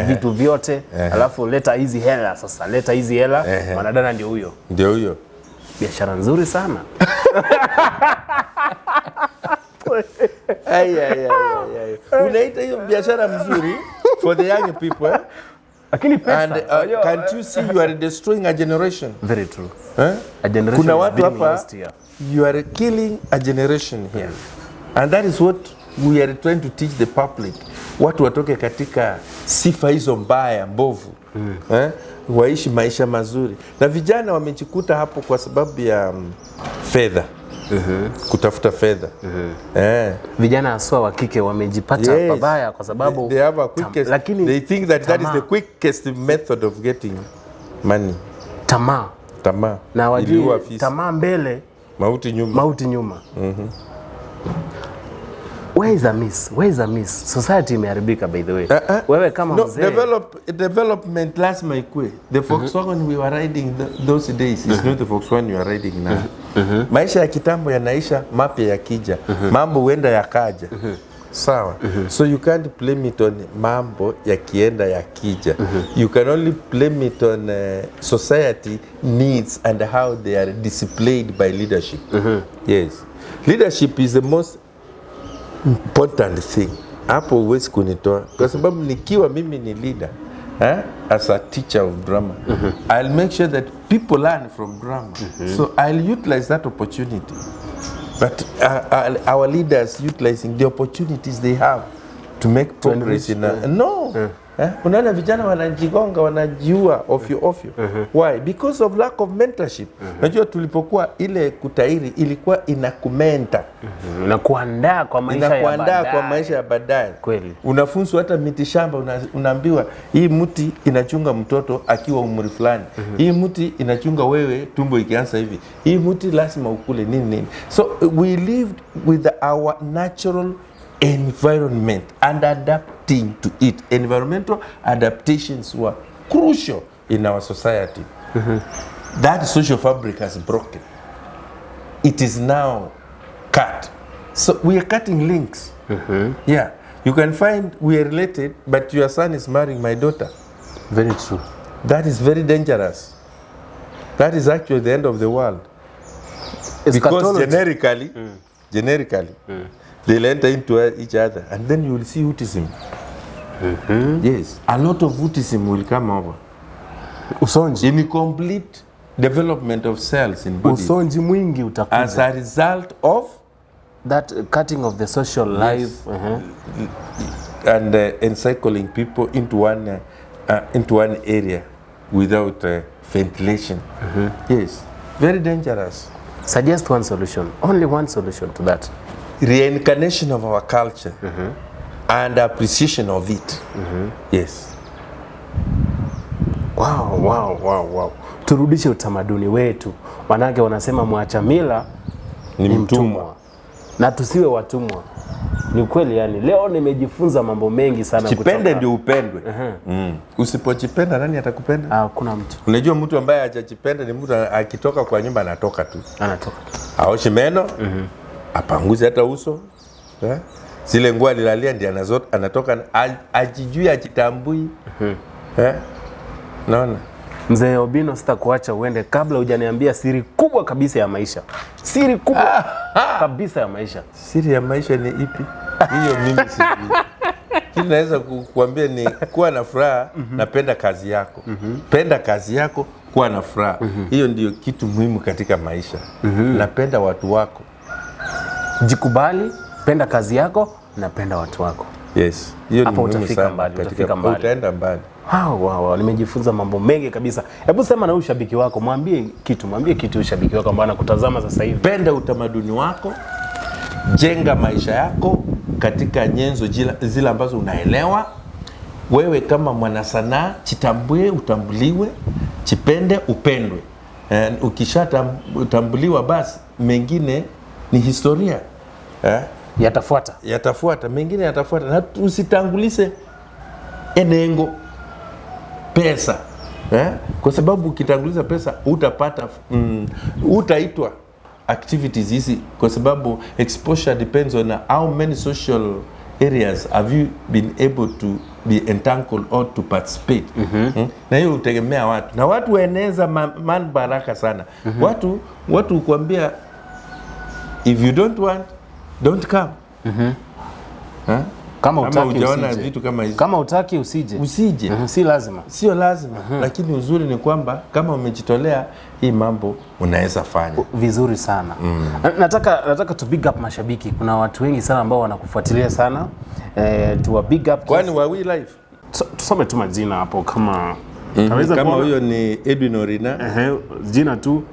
vitu vyote alafu leta hizi hela sasa. Leta hizi hela mwanadada ndio huyo. Ndio huyo. Biashara nzuri sana. Unaita hiyo biashara mzuri for the young people. Lakini pesa. And can't you see you are destroying a generation? Very true. A generation. Kuna watu hapa, you are killing a generation here. And that is what we are trying to teach the public. Watu watoke katika sifa hizo mbaya mbovu. Waishi maisha mazuri. Na vijana wamejikuta hapo kwa sababu ya fedha. Kutafuta fedha. Vijana haswa wa kike wamejipata pabaya kwa sababu they have a quickest, they think that is the quickest method of getting money. Tamaa. Na wajua tamaa mbele, mauti nyuma. Where is a miss? Society imeharibika by the way. Wewe kama mzee. Development lazima ikue. The Volkswagen we were riding those days is not the Volkswagen you are riding now. Maisha ya kitambo yanaisha, mapya yakija. Mambo huenda yakaja. Sawa. So you can't blame it on mambo yakienda yakija. You can only blame it on society needs and how they are displayed by leadership. Yes. Leadership is the most important thing. Hapo huwezi kunitoa kwa sababu nikiwa mimi ni leader as a teacher of drama, I'll make sure that people learn from drama. So I'll utilize that opportunity. But our leaders utilizing the opportunities they have to make progress in Unaona vijana wanajigonga, wanajiua ofyo. Why? Because of lack of mentorship. Unajua tulipokuwa ile kutairi ilikuwa inakumenta. Inakuandaa kwa maisha ya baadaye. Kweli. Unafunzwa hata miti shamba, unaambiwa hii mti inachunga mtoto akiwa umri fulani. Hii mti inachunga wewe tumbo ikianza hivi. Hii mti lazima ukule nini. So we lived with our natural environment and adapting to it. Environmental adaptations were crucial in our society. That social fabric has broken. It is now cut. So we are cutting links. Yeah. You can find we are related, but your son is marrying my daughter. Very true. That is very dangerous. That is actually the end of the world. Because generically, they'll enter into each other, and then you will see autism. Yes, a lot of autism will come over. Usonji. Incomplete development of cells in body. Usonji mwingi utakuja. As a result of that cutting of the social life. And encircling people into one area without ventilation. Yes, very dangerous. Suggest one solution. Only one solution to that. Reincarnation of our culture and appreciation of it. Yes. Wow. Turudishe utamaduni wetu. Manake wanasema mwacha mila ni mtumwa. Na tusiwe watumwa. Ni kweli yani. Leo nimejifunza mambo mengi sana. Chipende ndio upendwe. Usipojipenda nani atakupenda? Kuna mtu. Unajua mtu ambaye hajajipenda ni mtu akitoka kwa nyumba anatoka tu. Aoshe meno. Apanguze hata uso. Zile nguo alilalia ndiye anatoka ajijui, ajitambui. Naona. Mzee Obino, sitakuacha uende kabla hujaniambia siri kubwa kabisa ya maisha. Siri kubwa kabisa ya maisha. Siri ya maisha ni ipi? Hiyo mimi sijui. Kile naweza kukuambia ni kuwa na furaha, napenda kazi yako. Penda kazi yako, kuwa na furaha. Hiyo ndio kitu muhimu katika maisha. Napenda watu wako. Jikubali, penda kazi yako, napenda watu wako. Yes. Hiyo ni muhimu sana. Utafika mbali. Utaenda mbali. Wow, nimejifunza mambo mengi kabisa. Hebu sema na ushabiki wako, mwambie kitu ushabiki wako ambao anakutazama sasa hivi. Penda utamaduni wako, jenga maisha yako katika nyenzo zile ambazo unaelewa. Wewe kama mwanasanaa, chitambue, utambuliwe, chipende, upendwe. Ukishatambuliwa basi mengine ni historia. Yatafuata, mengine yatafuata. Na usitangulise enengo pesa. Kwa sababu ukitanguliza pesa utapata utaitwa activities hizi, kwa sababu exposure depends on how many social areas have you been able to be entangled or to participate. Na hiyo utegemea watu. Na watu waeneza man baraka sana. Watu kuambia if you don't want, don't come. Kama utaki usije. Vitu kama hizo. Kama utaki usije. Si lazima. Sio lazima. Lakini uzuri ni kwamba kama umejitolea hii mambo unaweza fanya vizuri sana. Nataka to big up mashabiki. Kuna watu wengi sana ambao wanakufuatilia sana. To a big up. Kwani wawi live? Tusome tu majina hapo kama kama huyo ni Edwin Orina. Jina tu.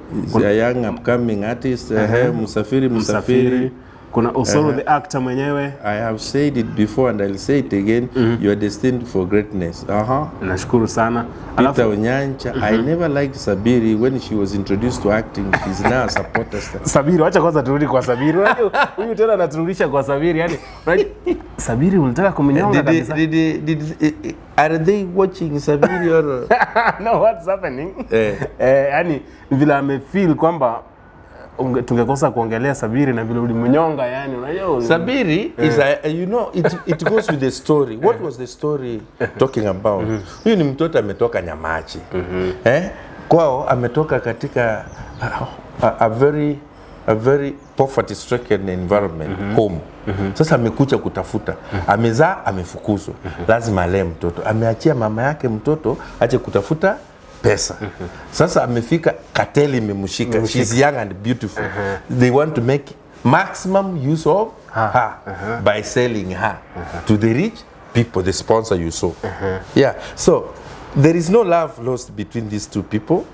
A young upcoming artist. Musafiri. Kuna Osoro the actor mwenyewe. I have said it before and I'll say it again. You are destined for greatness. Nashukuru sana. Peter Onyancha. I never liked Sabiri when she was introduced to acting. She's now a supporter star. Sabiri, wacha kwanza turudi kwa Sabiri. Huyu tena anaturudisha kwa Sabiri. Yani, Sabiri ulitaka kumnyonga kabisa. Are they watching Sabiri or no, what's happening? Yani vile amefeel kwamba tungekosa kuongelea Sabiri na vile ulimnyonga, yani unajua Sabiri is it goes with the story. What was the story talking about? Huyu ni mtoto ametoka Nyamachi. Kwao ametoka katika a very poverty stricken environment, home. Sasa amekuja kutafuta. Amezaa, amefukuzwa. Lazima alee mtoto. Ameachia mama yake mtoto aje kutafuta pesa. Sasa amefika, kateli imemshika. She's young and beautiful. They want to make maximum use of her by selling her to the rich people, the sponsor you saw. Yeah, so there is no love lost between these two people.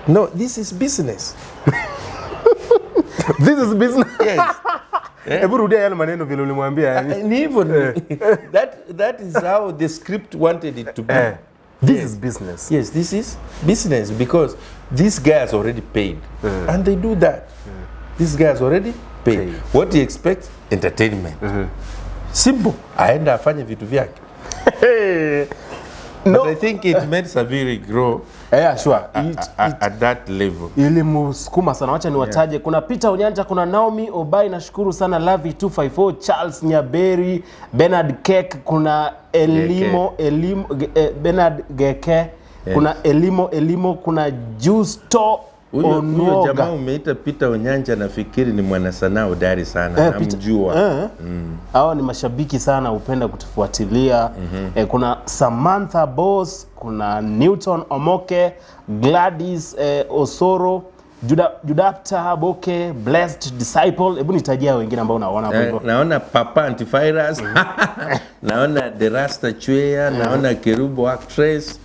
No, this is business. This is business. Yes. Hebu rudia yale maneno vile ulimwambia yani. Ni hivyo that is how the script wanted it to be. This is business. Yes, this is business because this guy has already paid. And they do that. This guy has already paid. What do you expect? Entertainment. Simple. Aenda afanye vitu vyake. No. But I think it made Sabiri grow Sure. At that level. Ilimsukuma sana. Wacha niwataje. Kuna Peter Onyanja, kuna Naomi Obai, nashukuru sana, Lavi 254, Charles Nyaberi, Bernard Kek, kuna Elimo Bernard Geke, kuna Elimo, kuna Justo Huyo jamaa umeita Peter Onyanja, nafikiri ni mwanasanaa hodari sana, namjua. Hao ni mashabiki sana, upenda kutufuatilia. Kuna Samantha Boss, kuna Newton Omoke, Gladys Osoro, Judapta Boke, Blessed Disciple. Hebu nitajia wengine ambao unaona hapo hivyo. Naona Papa Antivirus, naona Derasta Chwea, naona Kerubo Actress,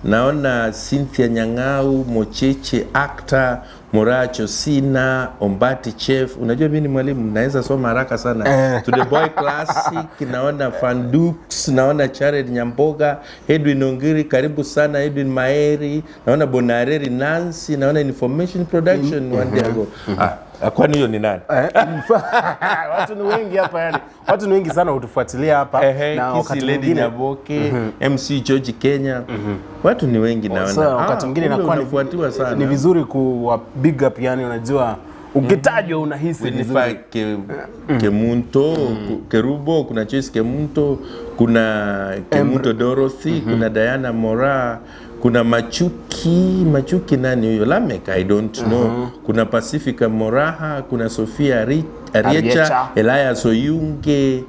naona Cynthia Nyang'au, Mocheche Actor, Moracho Sina, Ombati Chef. Unajua mimi ni mwalimu, naweza soma haraka sana. To the Boy Classic, naona Fandux, naona Jared Nyamboga, Edwin Ongiri, karibu sana Edwin Maeri, naona Bonareri Nancy, naona Information Production one day ago. Kwani hiyo ni nani? Watu ni wengi hapa yani. Watu ni wengi sana hutufuatilia hapa na wakati mwingine Nyaboke, MC George Kenya. Watu ni wengi naona. So, wakati mwingine inakuwa nafuatiwa sana. Ni vizuri kuwa big up yani, unajua ukitajwa unahisi vizuri. Kemunto, Kerubo, kuna Chase Kemunto, kuna Kemunto Dorothy, kuna Diana Mora, kuna Machuki nani huyo? Lamek, I don't know. Kuna Pacifica Moraha, kuna Sofia Ariecha, Elias Oyunge,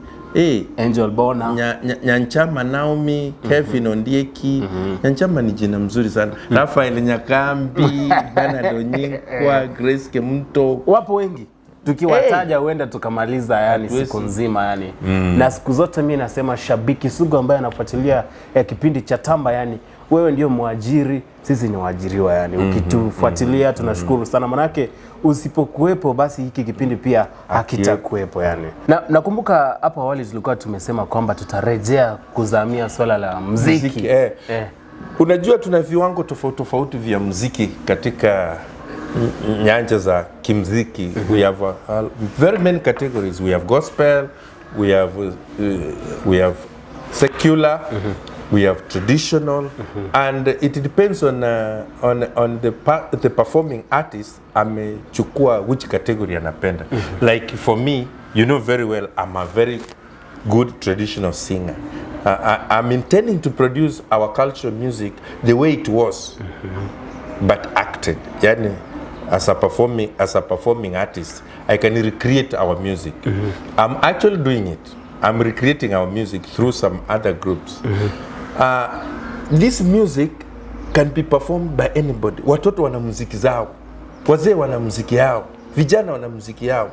Angel Bona, Nyanchama Naomi, Kevin Ondieki. Nyanchama ni jina mzuri sana. Rafael Nyakambi, Bernard Onyinkwa, Grace Kemunto. Wapo wengi. Tukiwataja huenda tukamaliza yani siku nzima yani. Na siku zote mimi nasema shabiki sugu ambaye anafuatilia kipindi cha Tamba yani, wewe ndio mwajiri, sisi ni waajiriwa yani. Ukitufuatilia tunashukuru sana, manake usipokuwepo basi hiki kipindi pia hakitakuwepo yani. Na nakumbuka hapo awali tulikuwa tumesema kwamba tutarejea kuzamia swala la muziki. Unajua tuna viwango tofauti vya muziki katika nyanja za kimuziki. We have very many categories. We have gospel, we have secular, we have traditional, and it depends on the performing artist amechukua which category anapenda. Like for me, you know very well, I'm a very good traditional singer. I'm intending to produce our cultural music the way it was, but acted. Yani, as a performing artist, I can recreate our music. I'm actually doing it. I'm recreating our music through some other groups. This music can be performed by anybody. Watoto wana muziki zao, wazee wana muziki yao, vijana wana muziki yao.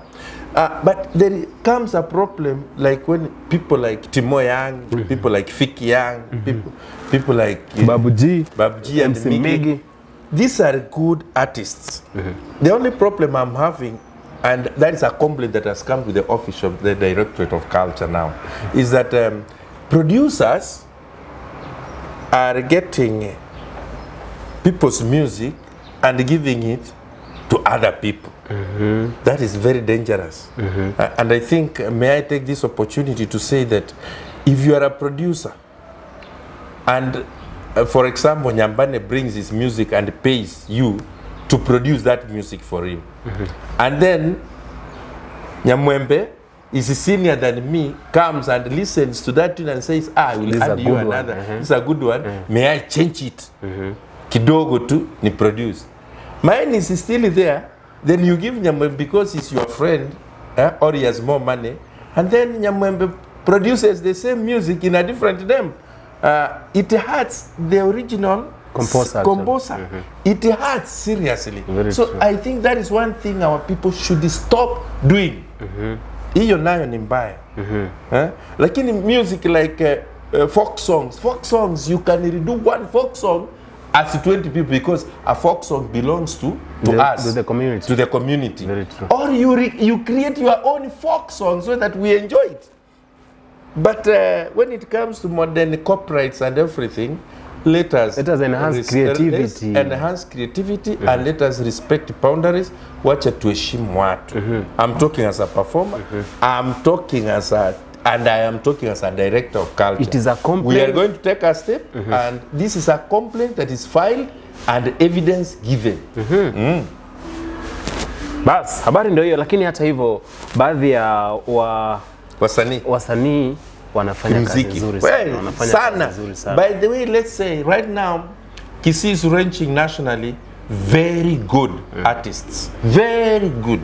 But there comes a problem like when people like Timo Young, people like Fiki Young, people like Babu G and Migi. These are good artists. The only problem I'm having, and that is a complaint that has come to the office of the Directorate of Culture now, is that producers are getting people's music and giving it to other people. That is very dangerous. And I think, may I take this opportunity to say that if you are a producer and for example, Nyambane brings his music and pays you to produce that music for him. And then Nyamwembe is senior than me, comes and listens to that tune and says, I will add you another. This is a good one. May I change it? Kidogo to ni produce. Mine is still there. Then you give Nyamwembe because he's your friend, or he has more money. And then Nyamwembe produces the same music in a different name. It hurts the original composer. It hurts seriously. So true. I think that is one thing our people should stop doing. Hiyo nayo ni mbaya. Lakini music like folk songs. Folk songs, you can redo one folk song as 20 people because a folk song belongs to us. To the community. To the community. Very true. Or you create your own folk song so that we enjoy it. But when it comes to modern copyrights and everything, let us enhance creativity. Enhance creativity and let us respect boundaries. Wacha tuheshimu watu. I'm talking as a performer. I'm talking as a director of culture. It is a complaint. We are going to take a step and this is a complaint that is filed and evidence given. Bas, habari ndio hiyo, lakini hata hivyo baadhi ya wasanii wanafanya kazi nzuri sana. By the way, let's say right now Kisii is ranking nationally very good artists. Very good.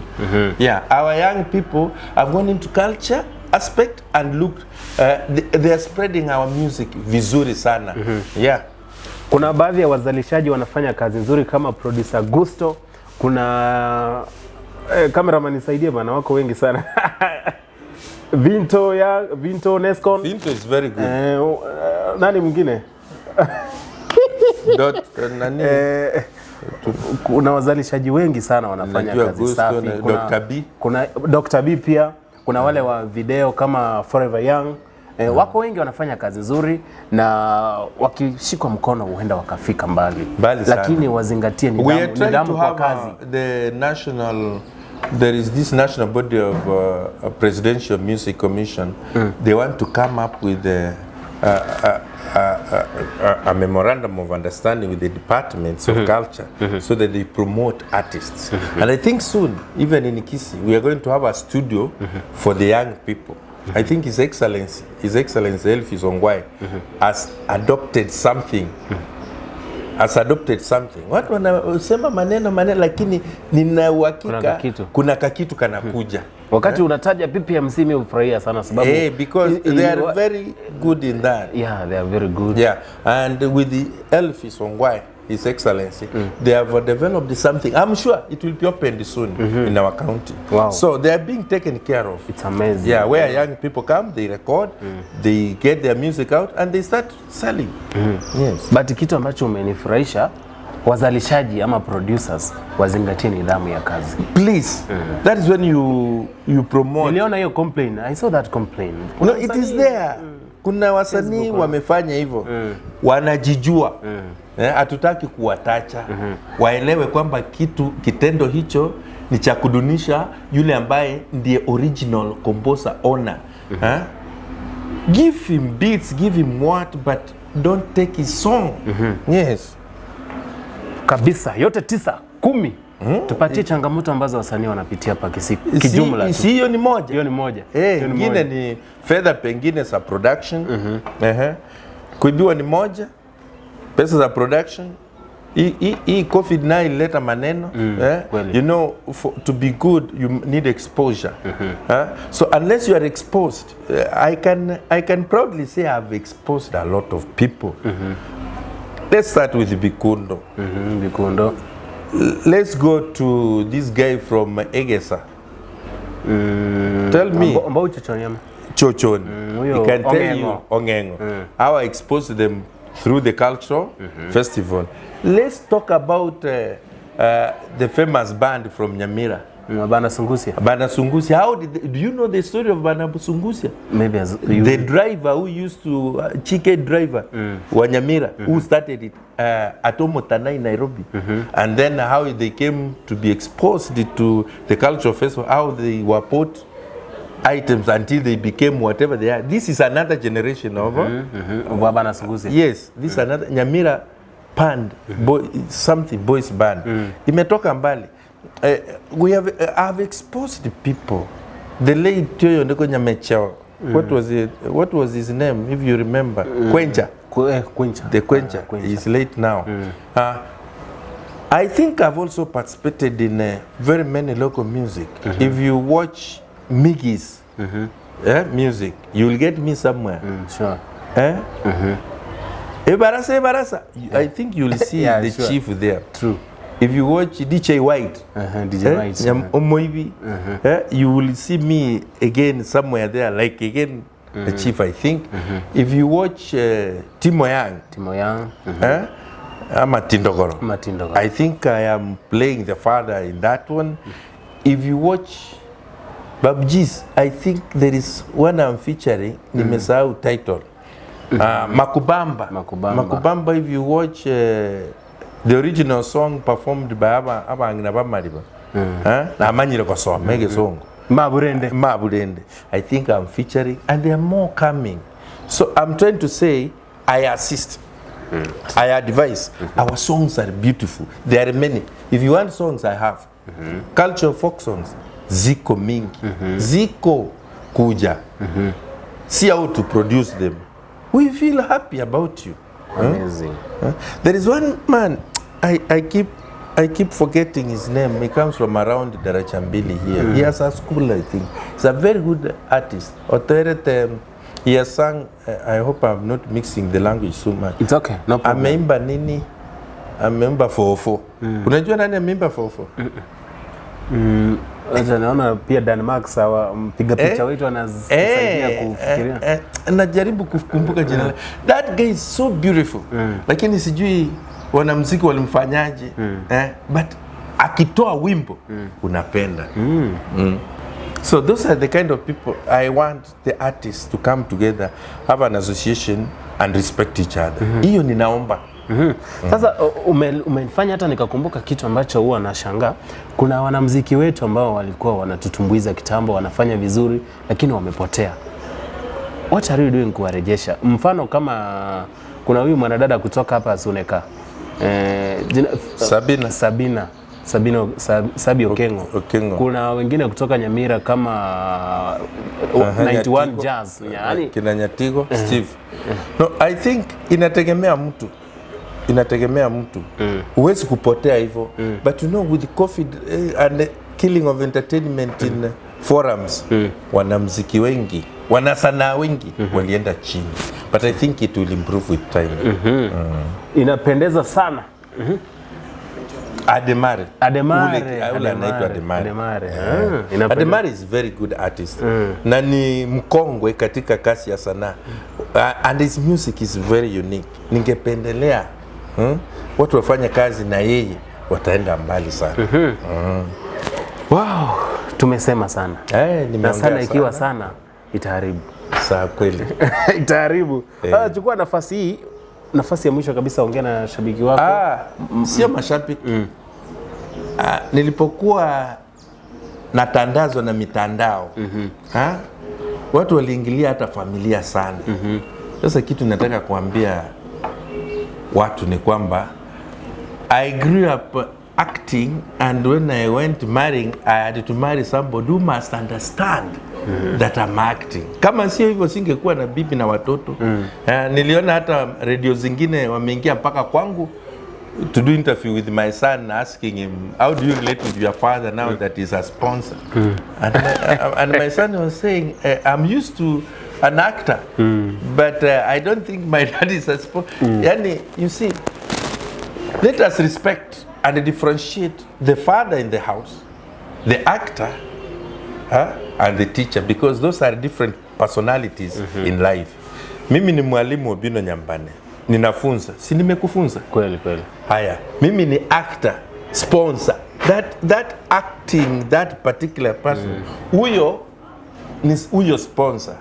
Yeah, our young people have gone into culture aspect and looked they are spreading our music vizuri sana. Yeah. Kuna baadhi ya wazalishaji wanafanya kazi nzuri kama producer Gusto, kuna cameraman nisaidie bana, wako wengi sana. Vinto Nescon. Vinto is very good. Nani mwingine? Kuna wazalishaji wengi sana wanafanya kazi safi. Kuna Dr. B pia. Kuna wale wa video kama Forever Young. Wako wengi wanafanya kazi nzuri na wakishikwa mkono huenda wakafika mbali. Lakini wazingatie nidhamu kwa kazi. There is this national body of a presidential music commission. They want to come up with a memorandum of understanding with the departments of culture so that they promote artists. And I think soon, even in Kisii, we are going to have a studio for the young people. I think His Excellency Elvis Ongwae has adopted something. Watu wanasema maneno lakini nina uhakika kuna kakitu kanakuja. Wakati unataja PPMC mimi hufurahia sana sababu because they are very good in that. Yeah, they are very good. Yeah, and with the Elvis Ongwae, His Excellency, they have developed something. I'm sure it will be opened soon in our county. Wow. So they are being taken care of. It's amazing. Yeah, where young people come, they record, they get their music out and they start selling. Yes. But kitu ambacho umenifurahisha, wazalishaji ama producers wazingatie nidhamu ya kazi. Please. That is when you promote. Niliona hiyo complaint. I saw that complaint. No, it is there. Kuna wasanii wamefanya hivyo. Wanajijua. Hatutaki kuwatacha. Waelewe kwamba kitendo hicho ni cha kudunisha yule ambaye ndiye original composer owner. Give him beats, give him what, but don't take his song. Yes. Kabisa, yote 9, 10. Tupatie changamoto ambazo wasanii wanapitia hapa Kisii kijumla tu. Hiyo ni moja. Hiyo ni moja. Nyingine ni fedha pengine za production. Kuibiwa ni moja. Pesa za production. Hii COVID-19 ileta maneno. You know, to be good you need exposure. So unless you are exposed, I can proudly say I've exposed a lot of people. Let's start with Bikundo. Bikundo. Let's go to this guy from Egesa. Tell me. Chochoni. He can tell you Ongengo. How I exposed them through the cultural festival. Let's talk about the famous band from Nyamira. Bana Sungusia. How do you know the story of Bana Sungusia? Maybe the driver who used to Chike driver wa Nyamira who started it at Omotana in Nairobi, and then how they came to be exposed to the cultural festival, how they were put items until they became whatever they are. This is another generation of Bana Sungusia. Yes, this is another Nyamira band, something boys band. Imetoka mbali. I've exposed the people. The late Toyo Ndeko Nyamechao. What was his name, if you remember? Kwencha. The Kwencha. He's late now. I think I've also participated in very many local music. If you watch Miggy's music, you will get me somewhere. Sure. Ebarasa. I think you will see the chief there. True. If you watch DJ White, you will see me again somewhere there, like again the chief, I think. If you watch Timo Yang, Matindogoro, I think I am playing the father in that one. If you watch Babjis, I think there is one I'm featuring, nimesahau title. Makubamba, if you watch the original song performed by Abangina Bamariba, na Amanyire Koso, Mege Song. Maburende. I think I'm featuring, and there are more coming. So I'm trying to say, I assist. I advise. Our songs are beautiful. There are many. If you want songs, I have. Culture folk songs. Ziko mingi. Ziko kuja. See how to produce them. We feel happy about you. Amazing. There is one man, I keep forgetting his name. He comes from around Darachambili here. He has a school, I think. He's a very good artist. He has sung, I hope I'm not mixing the language so much. It's okay, no problem. Ameimba nini? Ameimba fofo. Unajua nani ameimba fofo? Naona pia Denmark sawa mpiga picha wetu anasaidia kufikiria. Najaribu kukumbuka jina. That guy is so beautiful. Lakini sijui wanamuziki walimfanyaje. But akitoa wimbo unapenda. So those are the kind of people I want the artists to come together, have an association and respect each other. Hiyo ninaomba. Sasa umefanya hata nikakumbuka kitu ambacho huwa nashangaa. Kuna wanamuziki wetu ambao walikuwa wanatutumbuiza kitambo, wanafanya vizuri lakini wamepotea. What are you doing kuwarejesha? Mfano kama kuna huyu mwanadada kutoka hapa Suneka. Sabi Okengo. Kuna wengine kutoka Nyamira kama 91 Jazz. Yani kina Nyatigo, Steve. No, I think inategemea mtu. Huwezi kupotea hivyo. But you know, with COVID and the killing of entertainment in forums, wanamuziki wengi, wanasanaa wengi walienda chini. But I think it will improve with time. Inapendeza sana. Ademare. Ademare is very good artist. Na ni mkongwe katika kasi ya sanaa. And his music is very unique. Ningependelea watu wafanya kazi na yeye wataenda mbali sana. Wow, tumesema sana. Na sana ikiwa sana itaharibu. Saa kweli. Itaharibu. Chukua nafasi hii. Nafasi ya mwisho kabisa, ongea na shabiki wako. Sio mashabiki. Nilipokuwa natandazwa na mitandao, watu waliingilia hata familia sana. Sasa kitu nataka kuambia watu ni kwamba I grew up acting, and when I went marrying, I had to marry somebody who must understand that I'm acting. Kama sio hivyo singekuwa na bibi na watoto. Niliona hata radio zingine wameingia mpaka kwangu to do interview with my son, asking him, how do you relate with your father now that he's a sponsor? And my son was saying, I'm used to an actor, but I don't think my dad is a sponsor. Yani, you see, let us respect and differentiate the father in the house, the actor, and the teacher, because those are different personalities in life. Mimi ni mwalimu Obino Nyambane. Ninafunza. Si nimekufunza? Kweli. Haya. Mimi ni actor, sponsor. That acting, that particular person, huyo sponsor.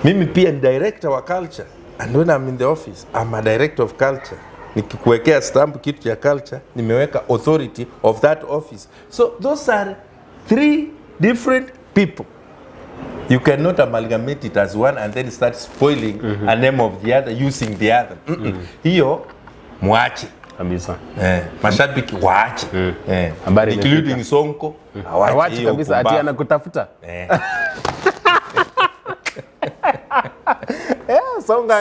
Mimi pia ni director wa culture. And when I'm in the office, I'm a director of culture. Nikikuwekea stamp kitu ya culture, nimeweka authority of that office. So those are three different people. You cannot amalgamate it as one and then start spoiling a name of the other, using the other. Hiyo muache kabisa. Mashabiki waache. Including Sonko. Waache kabisa, ati anakutafuta. Songa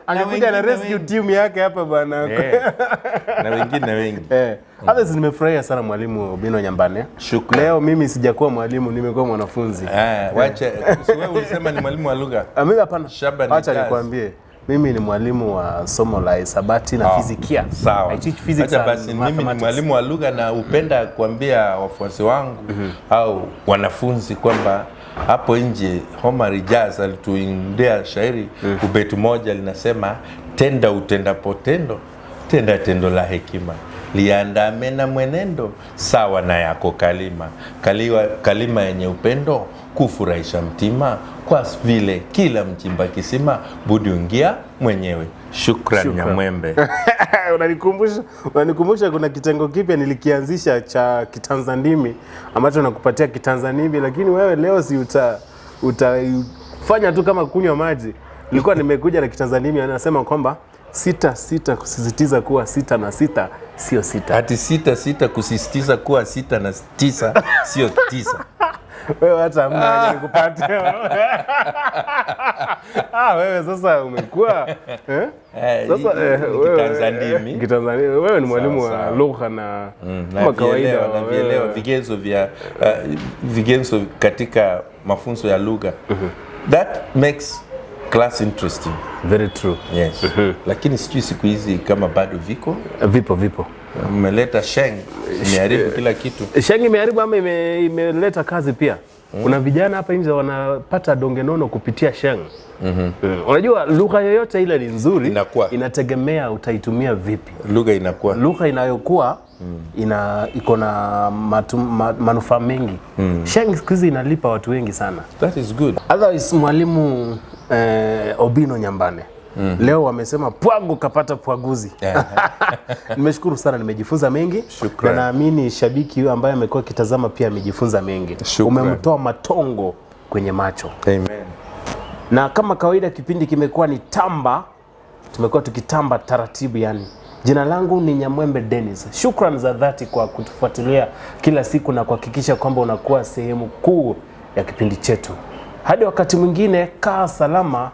angekuja na rescue team yake hapa bwana. Na wengine wengi. Hata nimefurahia sana mwalimu Obino Nyambane. Shukrani. Leo mimi sijakuwa mwalimu, nimekuwa mwanafunzi. Wacha, wewe ulisema ni mwalimu wa lugha. Mimi hapana. Acha nikwambie. Mimi ni mwalimu wa somo la hisabati na fizikia. Sawa. I teach physics and basi mimi ni mwalimu wa lugha, na upenda kuambia wafuasi wangu au wanafunzi kwamba hapo nje Homari Jazz alituimbia shairi ubeti moja linasema, tenda utendapo tendo, tenda tendo la hekima, liandame na mwenendo sawa na yako kalima, kalima yenye upendo kufurahisha mtima, kwa vile kila mchimba kisima budi ungia mwenyewe. Shukran Nyamwembe. Unanikumbusha kuna kitengo kipya nilikianzisha cha kitanzandimi ambacho nakupatia kitanzandimi, lakini wewe leo si utafanya tu kama kunywa maji. Nilikuwa nimekuja na kitanzandimi anasema kwamba 6 kusisitiza kuwa 6 na 6 sio 6. Ati 6 kusisitiza kuwa 6 na 9 sio 9. Wewe hata hamna nikupatia. Wewe sasa umekuwa sasa Kitanzandimi. Wewe ni mwalimu wa lugha na kama kawaida unavielewa vigezo katika mafunzo ya lugha. That makes class interesting. Very true. Yes. Lakini sijui siku hizi kama bado vipo. Umeleta sheng, imeharibu kila kitu. Sheng imeharibu ama imeleta kazi pia. Kuna vijana hapa nje wanapata donge nono kupitia sheng. Unajua lugha yoyote ile ni nzuri, inategemea utaitumia vipi. Lugha inayokuwa iko na manufaa mengi. Sheng siku hizi inalipa watu wengi sana. That is good. Otherwise mwalimu Obino Nyambane. Leo wamesema pwagu kapata pwaguzi. Nimeshukuru sana, nimejifunza mengi. Na naamini shabiki huyo ambaye amekuwa kitazama pia amejifunza mengi. Umemtoa matongo kwenye macho. Amen. Na kama kawaida kipindi kimekuwa ni tamba, tumekuwa tukitamba taratibu yani. Jina langu ni Nyamwembe Dennis. Shukrani za dhati kwa kutufuatilia kila siku na kuhakikisha kwamba unakuwa sehemu kuu ya kipindi chetu. Hadi wakati mwingine, kaa salama,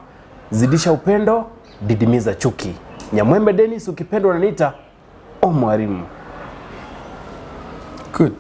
zidisha upendo, didimiza chuki. Nyamwembe Dennis, ukipendwa unaniita mwalimu. Good.